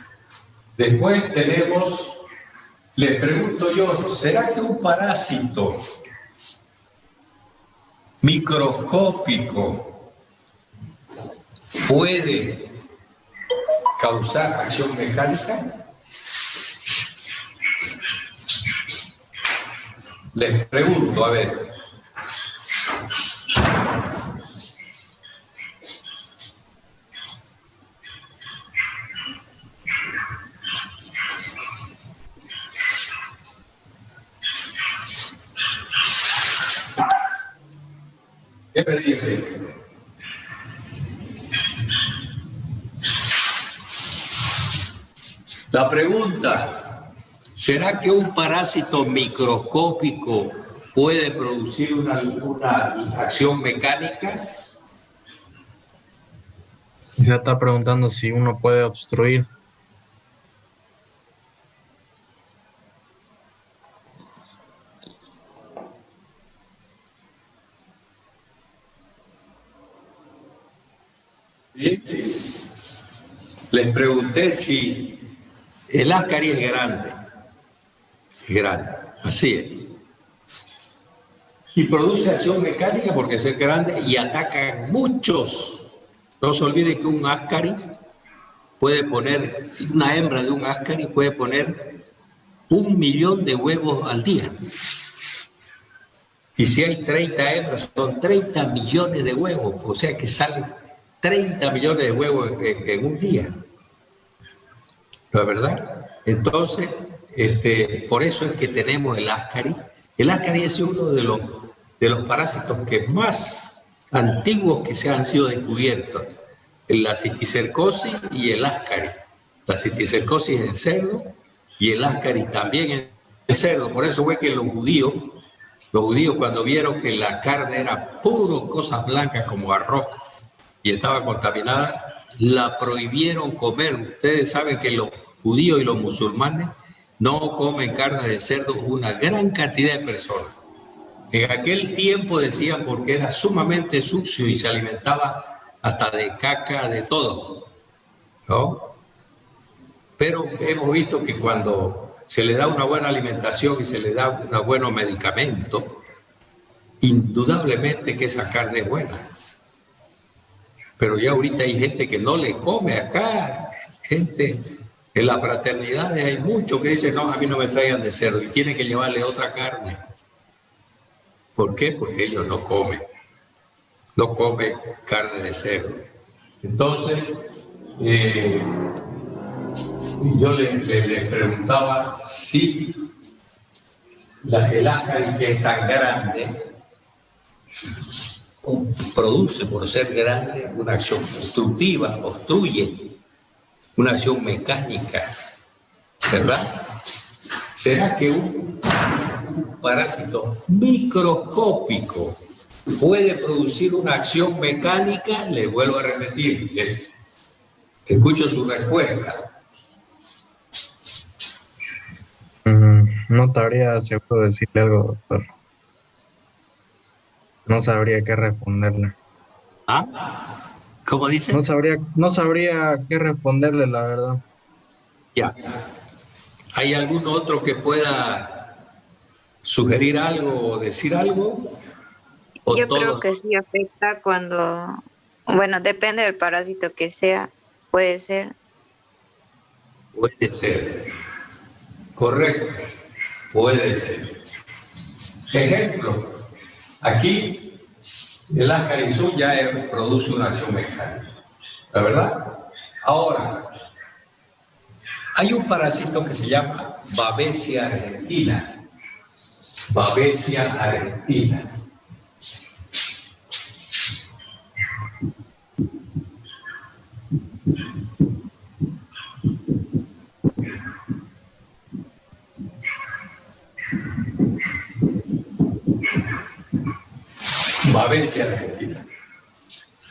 [SPEAKER 1] Después tenemos, les pregunto yo, ¿será que un parásito microscópico puede causar acción mecánica? Les pregunto, a ver. ¿Qué me dice? La pregunta, ¿será que un parásito microscópico puede producir una acción mecánica?
[SPEAKER 5] Ya está preguntando si uno puede obstruir.
[SPEAKER 1] ¿Sí? Les pregunté si el ascaris es grande, así es. Y produce acción mecánica porque es grande y ataca muchos. No se olvide que un ascaris puede poner, una hembra de un ascaris puede poner 1 millón de huevos al día. Y si hay 30 hembras, son 30 millones de huevos, o sea que salen 30 millones de huevos en un día. ¿No es verdad? Entonces, por eso es que tenemos el ascaris. El ascaris es uno de los parásitos que más antiguos que se han sido descubiertos. La cisticercosis y el ascaris. La cisticercosis en cerdo y el ascaris también en cerdo. Por eso fue que los judíos cuando vieron que la carne era puro cosas blancas como arroz y estaba contaminada, la prohibieron comer. Ustedes saben que los judíos y los musulmanes no comen carne de cerdo una gran cantidad de personas. En aquel tiempo decían porque era sumamente sucio y se alimentaba hasta de caca, de todo, ¿no? Pero hemos visto que cuando se le da una buena alimentación y se le da unos buenos medicamentos, indudablemente que esa carne es buena. Pero ya ahorita hay gente que no le come acá, gente en las fraternidades hay muchos que dicen, no, a mí no me traigan de cerdo y tienen que llevarle otra carne. ¿Por qué? Porque ellos no comen carne de cerdo. Entonces, yo le preguntaba si el ascaris que es tan grande produce, por ser grande, una acción obstructiva, obstruye, una acción mecánica, ¿verdad? ¿Será que un parásito microscópico puede producir una acción mecánica? Le vuelvo a repetir, escucho su respuesta.
[SPEAKER 5] No estaría seguro de decirle algo, doctor. No sabría qué responderle.
[SPEAKER 1] ¿Ah? ¿Cómo dice?
[SPEAKER 5] No sabría qué responderle, la verdad.
[SPEAKER 1] Ya. ¿Hay algún otro que pueda sugerir algo o decir algo?
[SPEAKER 9] Yo creo que sí afecta cuando, bueno, depende del parásito que sea, puede ser.
[SPEAKER 1] Puede ser. Correcto. Puede ser. Ejemplo, aquí el ascaris ya produce una acción mecánica, ¿la verdad? Ahora, hay un parásito que se llama Babesia argentina. Babesia argentina. Babesia argentina.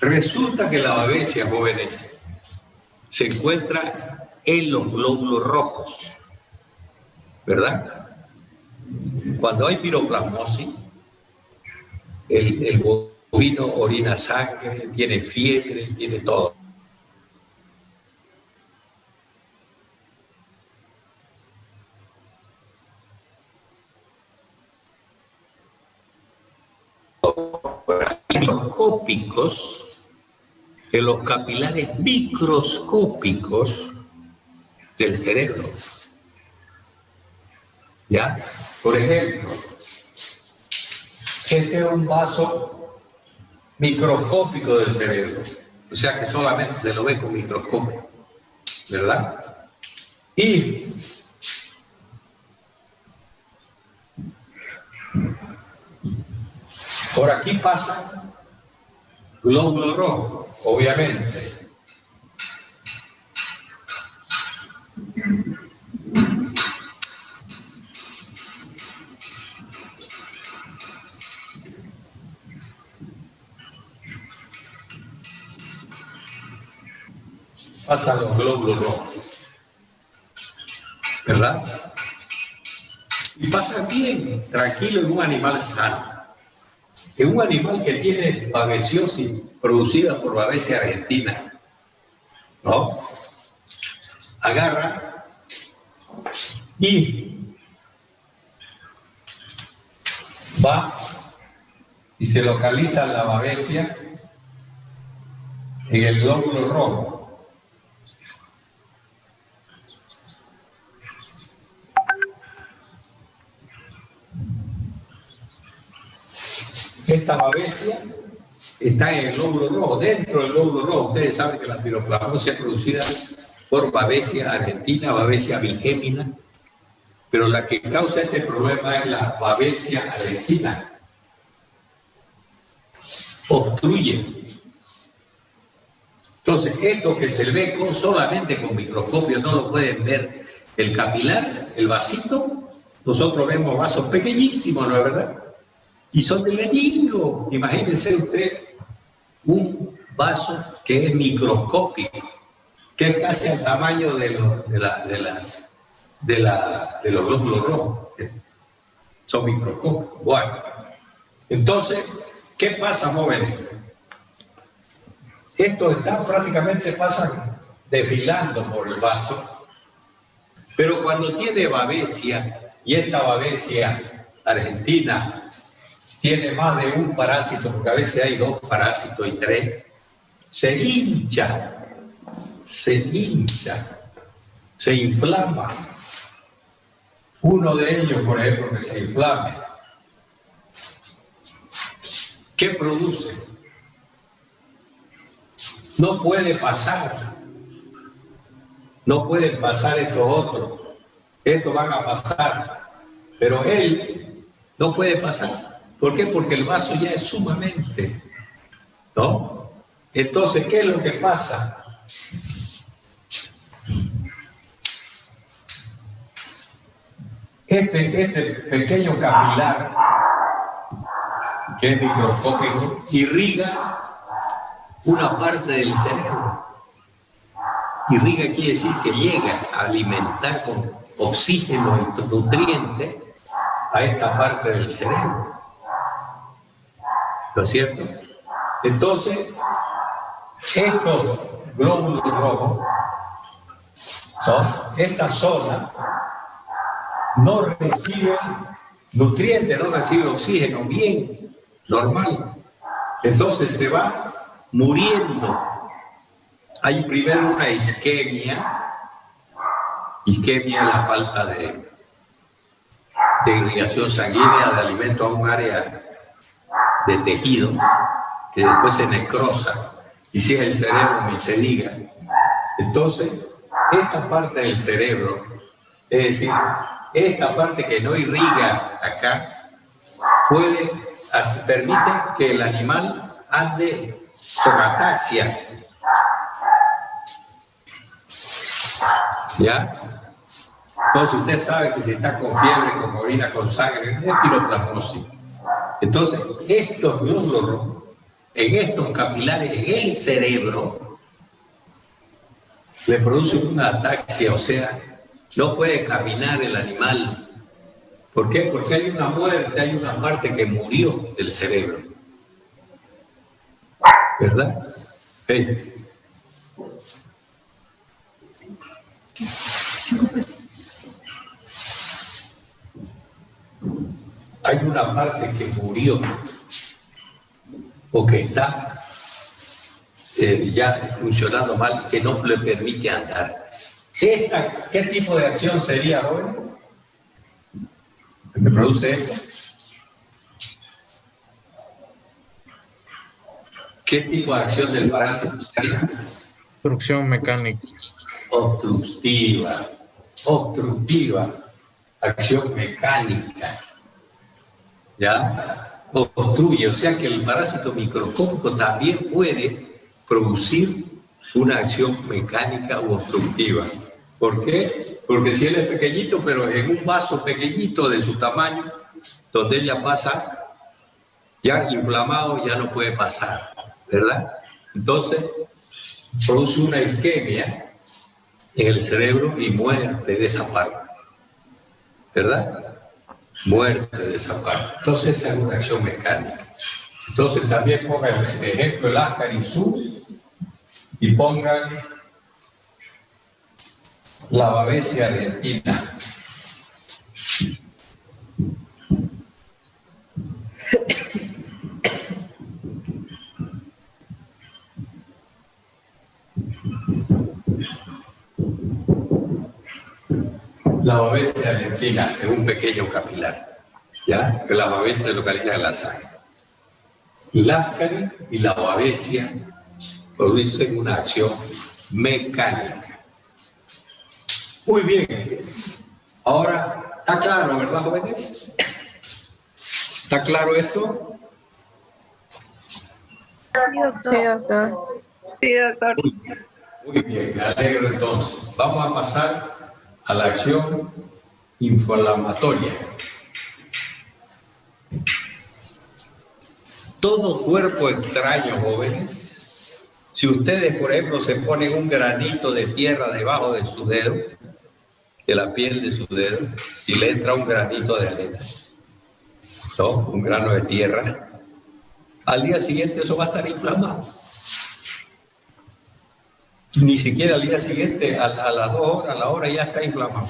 [SPEAKER 1] Resulta que la babesia, jóvenes, se encuentra en los glóbulos rojos. ¿verdad? Cuando hay piroplasmosis, el bovino orina sangre, tiene fiebre, tiene todo. Microscópicos, en los capilares microscópicos del cerebro. ¿Ya? Por ejemplo, este es un vaso microscópico del cerebro, o sea que solamente se lo ve con microscopio, ¿verdad? Y por aquí pasa glóbulo rojo, obviamente. Pasan los glóbulos rojos, ¿verdad? Y pasan bien, tranquilo en un animal sano. En un animal que tiene babesiosis producida por Babesia argentina, ¿no? Agarra y va y se localiza la Babesia en el glóbulo rojo. Esta babesia está en el lóbulo rojo, dentro del lóbulo rojo. Ustedes saben que la piroplasmosis es producida por Babesia argentina, Babesia bigémina, pero la que causa este problema es la Babesia argentina. Obstruye. Entonces, esto que se ve solamente con microscopio, no lo pueden ver. El capilar, el vasito, nosotros vemos vasos pequeñísimos, ¿no es verdad? Y son de ladrillo. Imagínense usted un vaso que es microscópico, que es casi al tamaño de los glóbulos rojos. Son microscópicos. Bueno, entonces, ¿qué pasa, jóvenes? Estos prácticamente pasan desfilando por el vaso, pero cuando tiene babesia, y esta babesia argentina tiene más de un parásito, porque a veces hay 2 parásitos y 3, se hincha, se inflama. Uno de ellos, por ejemplo, que se inflame, ¿qué produce? No puede pasar. No pueden pasar estos otros. Estos van a pasar. Pero él no puede pasar. ¿Por qué? Porque el vaso ya es sumamente, ¿no? Entonces, ¿qué es lo que pasa? Este pequeño capilar, que es microscópico, irriga una parte del cerebro. Irriga quiere decir que llega a alimentar con oxígeno y nutrientes a esta parte del cerebro. ¿No es cierto? Entonces, estos glóbulos rojos, ¿no? Esta zona no recibe nutrientes, no recibe oxígeno bien, normal. Entonces se va muriendo. Hay primero una isquemia. Isquemia es la falta de irrigación sanguínea, de alimento a un área de tejido, que después se necrosa, y si es el cerebro, ni se diga. Entonces, esta parte del cerebro, es decir, esta parte que no irriga acá, permite que el animal ande con ataxia. ¿Ya? Entonces usted sabe que si está con fiebre, con orina, con sangre, es piroplasmosis. Entonces, estos glóbulos rojos, en estos capilares, en el cerebro, le producen una ataxia, o sea, No puede caminar el animal. ¿Por qué? Porque hay una muerte, hay una parte que murió del cerebro. ¿Verdad? Hey.
[SPEAKER 8] 5 pesos.
[SPEAKER 1] Hay una parte que murió o que está ya funcionando mal, que no le permite andar. ¿Qué tipo de acción sería, jóvenes? ¿Qué produce esto? ¿Qué tipo de acción del parásito sería?
[SPEAKER 5] Obstrucción mecánica.
[SPEAKER 1] Obstructiva. Obstructiva. Acción mecánica. ¿Ya? Obstruye, o sea que el parásito microscópico también puede producir una acción mecánica u obstructiva. ¿Por qué? Porque si él es pequeñito, pero en un vaso pequeñito de su tamaño, donde él ya pasa, ya inflamado, ya no puede pasar, ¿verdad? Entonces, produce una isquemia en el cerebro y muerte de esa parte, ¿verdad? Muerte de esa parte. Entonces, esa es una acción mecánica. Entonces, también pongan el ejemplo el Ascaris y pongan la Babesia argentina. La Babesia argentina es un pequeño capilar, ¿ya? Que la Babesia se localiza en la sangre. El Ascaris y la Babesia producen una acción mecánica. Muy bien. Ahora, ¿está claro, verdad, jóvenes? ¿Está claro esto?
[SPEAKER 9] Sí, doctor. Sí, doctor.
[SPEAKER 1] Muy bien, me alegro entonces. Vamos a pasar a la acción inflamatoria. Todo cuerpo extraño, jóvenes, si ustedes, por ejemplo, se ponen un granito de tierra debajo de su dedo, de la piel de su dedo, si le entra un granito de arena, ¿no? Un grano de tierra, al día siguiente eso va a estar inflamado. Ni siquiera al día siguiente, a las 2 horas, a la hora ya está inflamado.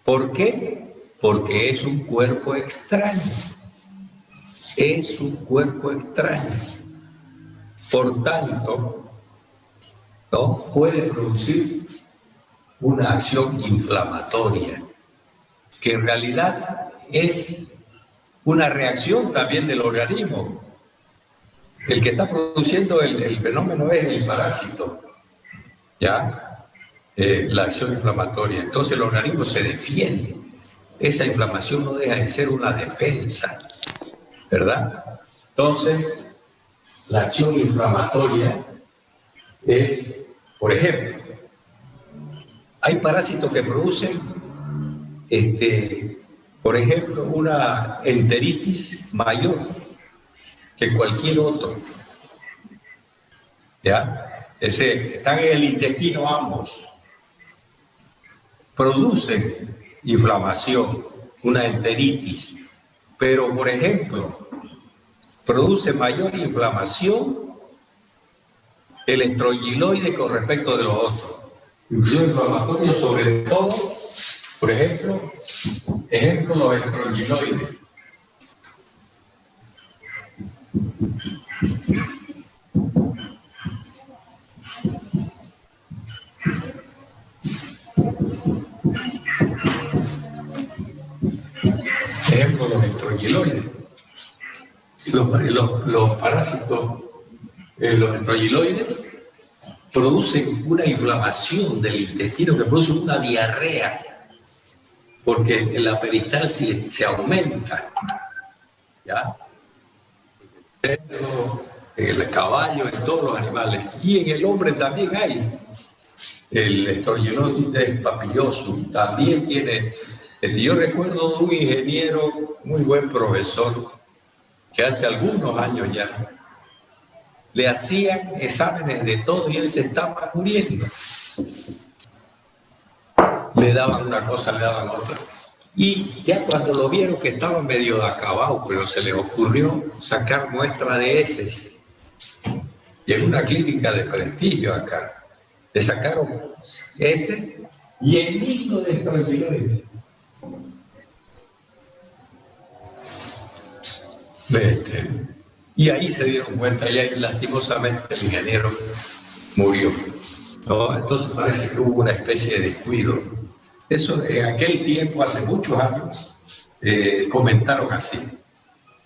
[SPEAKER 1] ¿Por qué? Porque es un cuerpo extraño. Es un cuerpo extraño. Por tanto, ¿no? Puede producir una acción inflamatoria, que en realidad es una reacción también del organismo. El que está produciendo el fenómeno es el parásito, ¿ya? La acción inflamatoria. Entonces el organismo se defiende. Esa inflamación no deja de ser una defensa, ¿verdad? Entonces, la acción inflamatoria es, por ejemplo, hay parásitos que producen, por ejemplo, una enteritis mayor que cualquier otro. ¿Ya? Están en el intestino ambos. Producen inflamación, una enteritis. Pero, por ejemplo, produce mayor inflamación el estrogiloide con respecto de los otros. Inflamatorio sobre todo, por ejemplo, los estrogiloides. Ejemplo, los estrogiloides. Los parásitos, los estrogiloides, producen una inflamación del intestino que produce una diarrea, porque la peristalsis se aumenta, ¿ya? En el caballo, en todos los animales, y en el hombre también hay. El Strongyloides papillosum también tiene. Yo recuerdo un ingeniero, muy buen profesor, que hace algunos años ya, le hacían exámenes de todo y él se estaba muriendo. le daban una cosa, le daban otra. Y ya cuando lo vieron que estaba medio acabado, pero se les ocurrió sacar muestra de heces. Y en una clínica de prestigio acá, le sacaron heces llenito de esteroides. Y ahí se dieron cuenta, y ahí lastimosamente el ingeniero murió, ¿no? Entonces parece que hubo una especie de descuido. Eso en aquel tiempo, hace muchos años, comentaron así,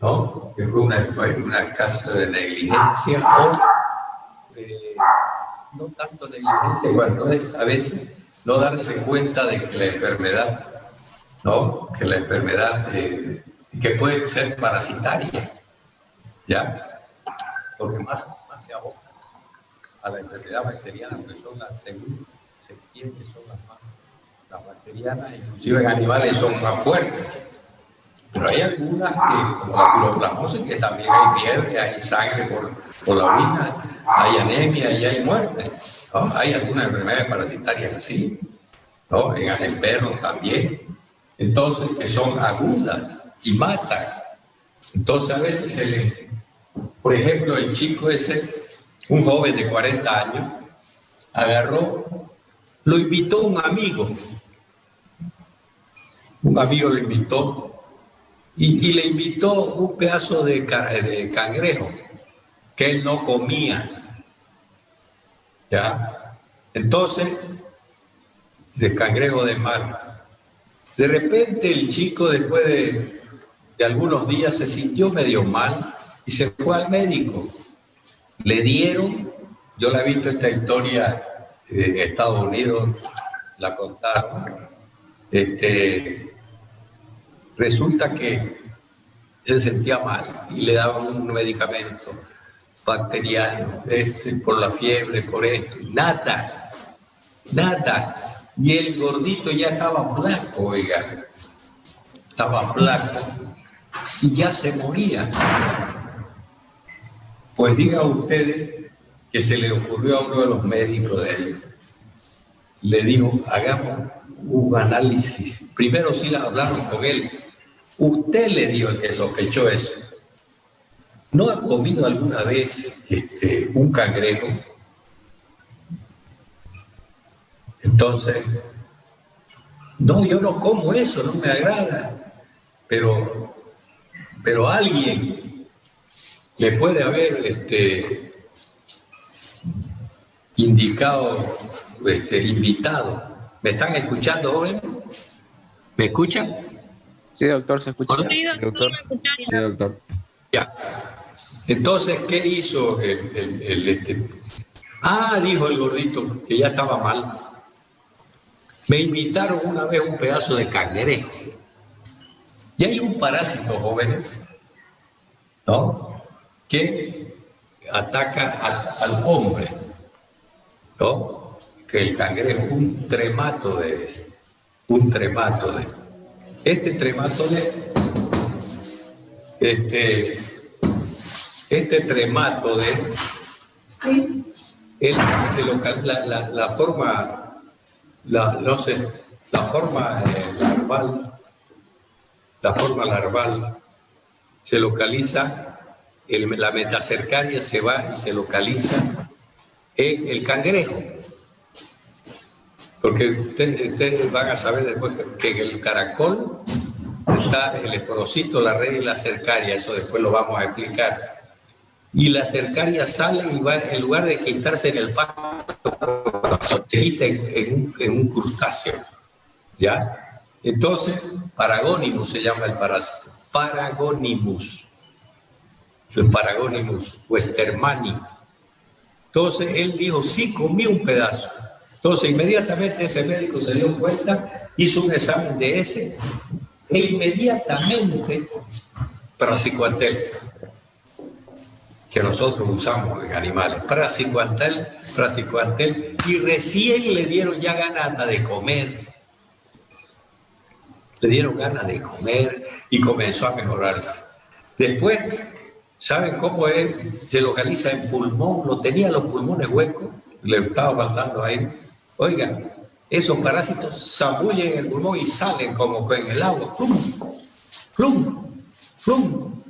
[SPEAKER 1] ¿no? Que fue una caso de negligencia o no tanto negligencia, cuando es a veces no darse cuenta de que la enfermedad, ¿no? Que la enfermedad que puede ser parasitaria, ¿ya? Porque más se aboca a la enfermedad bacteriana, que son las, según se entiende, son las bacterianas, inclusive en animales son más fuertes. Pero hay algunas que, como la piroplasmosis, que también hay fiebre, hay sangre por la orina, hay anemia y hay muerte, ¿no? Hay algunas enfermedades parasitarias así, ¿no? En perros también. Entonces, que son agudas y matan. Entonces, a veces por ejemplo, el chico ese, un joven de 40 años, agarró, lo invitó un amigo lo invitó y le invitó un pedazo de cangrejo que él no comía, ¿ya? Entonces, de cangrejo de mar. De repente el chico, después de algunos días, se sintió medio mal y se fue al médico. Le dieron, yo la he visto esta historia en Estados Unidos, la contaron. Resulta que se sentía mal y le daban un medicamento bacteriano, por la fiebre, por esto, nada. Y el gordito ya estaba flaco, oiga, estaba flaco y ya se moría. Pues digan ustedes que se le ocurrió a uno de los médicos de él, le dijo, hagamos un análisis. Primero sí hablaron con él. Usted le dio el que sospechó eso. ¿No ha comido alguna vez un cangrejo? Entonces, no, yo no como eso, no me agrada. Pero alguien me puede haber indicado, invitado. ¿Me están escuchando, joven? ¿Me escuchan?
[SPEAKER 2] Sí, doctor, se escucha.
[SPEAKER 6] Sí, doctor.
[SPEAKER 3] Sí, doctor.
[SPEAKER 1] Ya. Entonces, ¿qué hizo dijo el gordito, que ya estaba mal. Me invitaron una vez un pedazo de cangrejo. Y hay un parásito, jóvenes, ¿no? Que ataca al hombre, ¿no? Que el cangrejo, un tremátodo es. Este tremátodo, la forma larval se localiza, la metacercaria se va y se localiza en el cangrejo. Porque ustedes van a saber después que en el caracol está el esporocito, la red y la cercaria, eso después lo vamos a explicar. Y la cercaria sale y va, en lugar de quitarse en el pasto, se quita en un crustáceo, ¿ya? Entonces, Paragonimus se llama el parásito, Paragonimus o Stermani. Entonces, él dijo, sí, comí un pedazo. Entonces, inmediatamente ese médico se dio cuenta, hizo un examen de ese, e inmediatamente praziquantel, que nosotros usamos en animales, praziquantel, y recién le dieron ya ganas de comer. Le dieron ganas de comer y comenzó a mejorarse. Después, ¿saben cómo él se localiza en pulmón? Lo tenía los pulmones huecos, le estaba faltando aire. Oigan, esos parásitos zambullen en el pulmón y salen como en el agua. ¡Plum! ¡Plum! ¡Plum!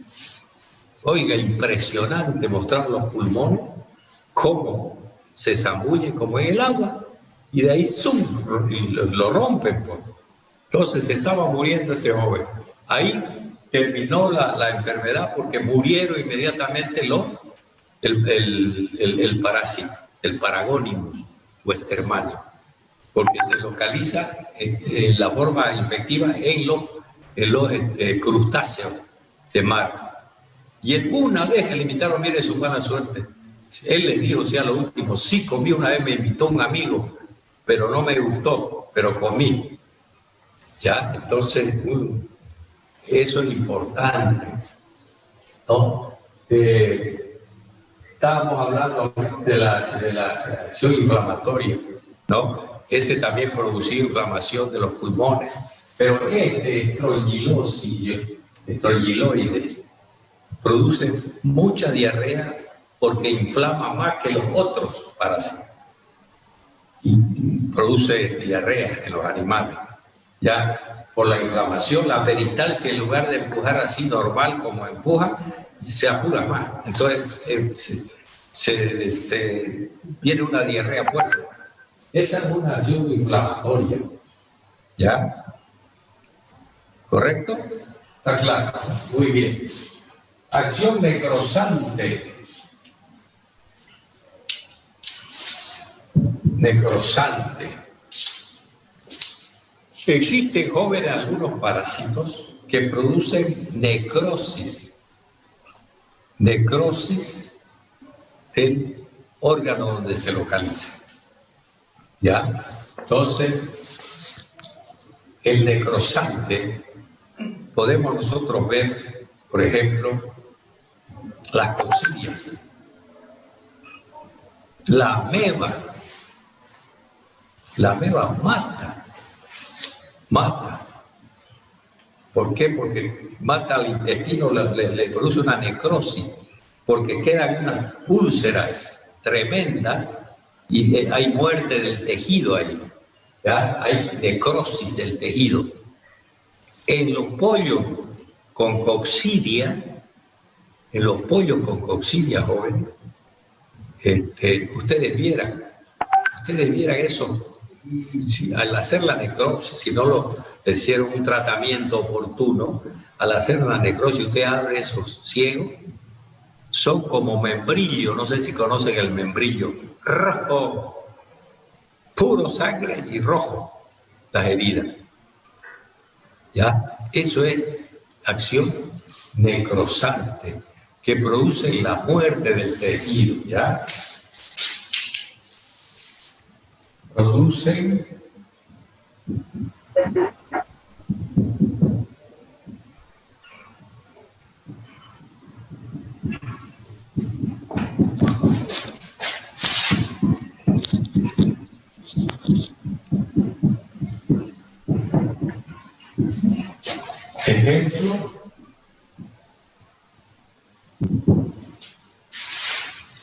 [SPEAKER 1] Oiga, impresionante mostrar los pulmones, cómo se zambullen como en el agua, y de ahí ¡zum! Y lo rompen. Pues. Entonces estaba muriendo este joven. Ahí terminó la enfermedad porque murieron inmediatamente el parásito, el Paragonimus westermani, porque se localiza en la forma infectiva en los crustáceos de mar. Y una vez que le invitaron, mire su buena suerte, él les dijo, sea lo último, sí comí una vez, me invitó un amigo, pero no me gustó, pero comí. ¿Ya? Entonces, eso es importante, ¿no? Estábamos hablando de la acción inflamatoria, ¿no? Ese también producía inflamación de los pulmones, pero estrogiloides produce mucha diarrea porque inflama más que los otros parásitos y produce diarrea en los animales. Ya por la inflamación, la peristalsis, en lugar de empujar así normal como empuja, se apura más. Entonces viene una diarrea fuerte. Esa es una acción inflamatoria. ¿Ya? ¿Correcto? Está claro. Muy bien. Acción necrosante. Necrosante. Existen, jóvenes, algunos parásitos que producen necrosis. Necrosis del órgano donde se localiza. ¿Ya? Entonces, el necrosante, podemos nosotros ver, por ejemplo, las coccidias, la ameba. La ameba mata. ¿Por qué? Porque mata al intestino, le produce una necrosis, porque quedan unas úlceras tremendas y hay muerte del tejido ahí. ¿Ya? Hay necrosis del tejido. En los pollos con coccidia, jóvenes, ustedes vieran eso. Al hacer la necrosis, si no le hicieron un tratamiento oportuno, al hacer la necrosis, usted abre esos ciegos, son como membrillo, no sé si conocen el membrillo, rojo, puro sangre y rojo, las heridas. ¿Ya? Eso es acción necrosante, que produce la muerte del tejido, ¿ya? Producen ejemplo,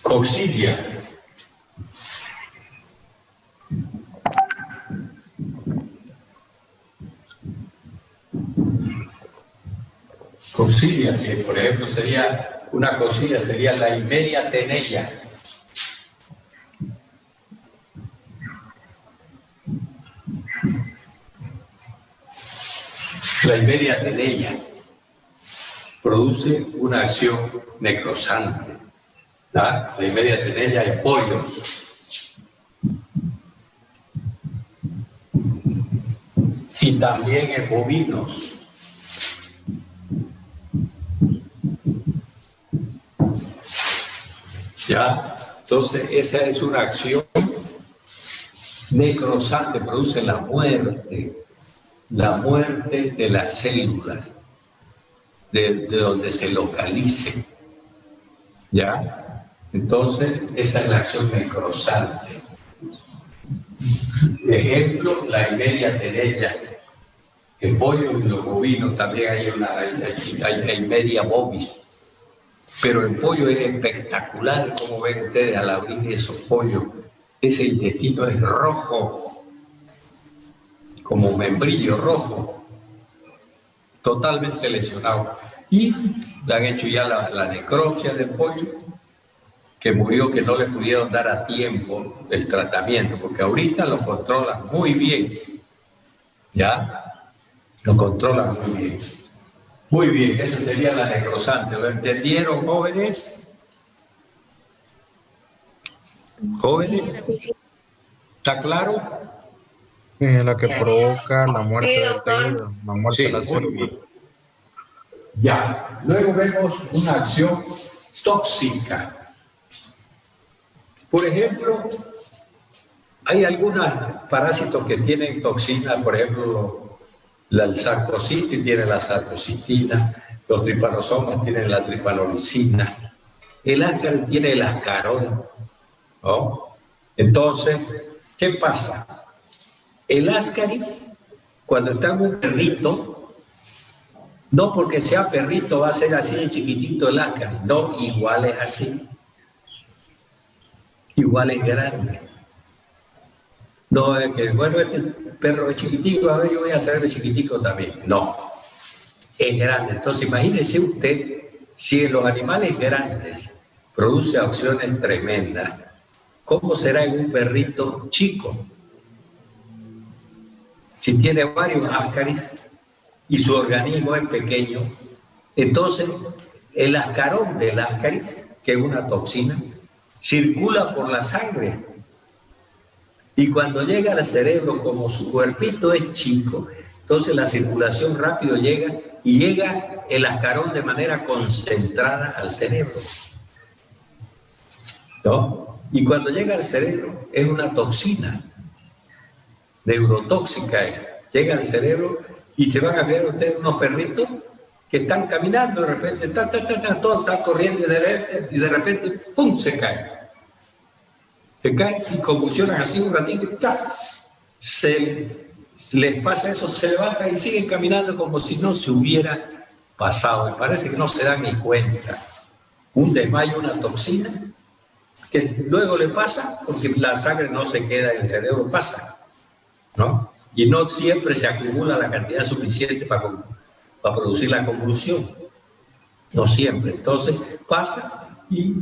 [SPEAKER 1] coccidia. Coccidia, que por ejemplo sería una coccidia, sería la Eimeria teneia. La Eimeria teneia produce una acción necrosante. La Eimeria teneia en pollos. Y también en bovinos. ¿Ya? Entonces, esa es una acción necrosante, produce la muerte de las células, de donde se localice. ¿Ya? Entonces, esa es la acción necrosante. Ejemplo, la Eimeria teneia. En pollo y los bovinos también hay Eimeria bovis. Pero el pollo es espectacular, como ven ustedes al abrir esos pollos. Ese intestino es rojo, como membrillo rojo, totalmente lesionado. Y le han hecho ya la necropsia del pollo, que murió, que no le pudieron dar a tiempo el tratamiento, porque ahorita lo controlan muy bien. ¿Ya? Lo controlan muy bien. Muy bien, esa sería la necrosante. ¿Lo entendieron, jóvenes? ¿Jóvenes? ¿Está claro?
[SPEAKER 5] La que provoca la muerte del tejido, la muerte de la célula.
[SPEAKER 1] Ya. Luego vemos una acción tóxica. Por ejemplo, hay algunos parásitos que tienen toxinas, por ejemplo, el sarcocitis tiene la sarcocitina, los tripanosomas tienen la tripanolicina, el ascaris tiene el ascarón, ¿no? Entonces, ¿qué pasa? El ascaris, cuando está en un perrito, no porque sea perrito va a ser así de chiquitito el ascaris, no, igual es así. Igual es grande. No es que, bueno, este perro es chiquitico, a ver, yo voy a hacerme chiquitico también. No, es grande. Entonces, imagínese usted, si en los animales grandes produce acciones tremendas, ¿cómo será en un perrito chico? Si tiene varios ascaris y su organismo es pequeño, entonces el ascarón del ascaris, que es una toxina, circula por la sangre y cuando llega al cerebro, como su cuerpito es chico, entonces la circulación rápido llega y llega el ascarón de manera concentrada al cerebro, ¿no? Y cuando llega al cerebro es una toxina neurotóxica, llega al cerebro y se van a ver ustedes unos perritos que están caminando, de repente, todos están corriendo y de repente, ¡pum!, se caen. Se caen y convulsionan así un ratito y les pasa eso, se levantan y siguen caminando como si no se hubiera pasado. Me parece que no se dan ni cuenta. Un desmayo, una toxina, que luego le pasa porque la sangre no se queda en el cerebro, pasa, ¿no? Y no siempre se acumula la cantidad suficiente para producir la convulsión. No siempre. Entonces pasa y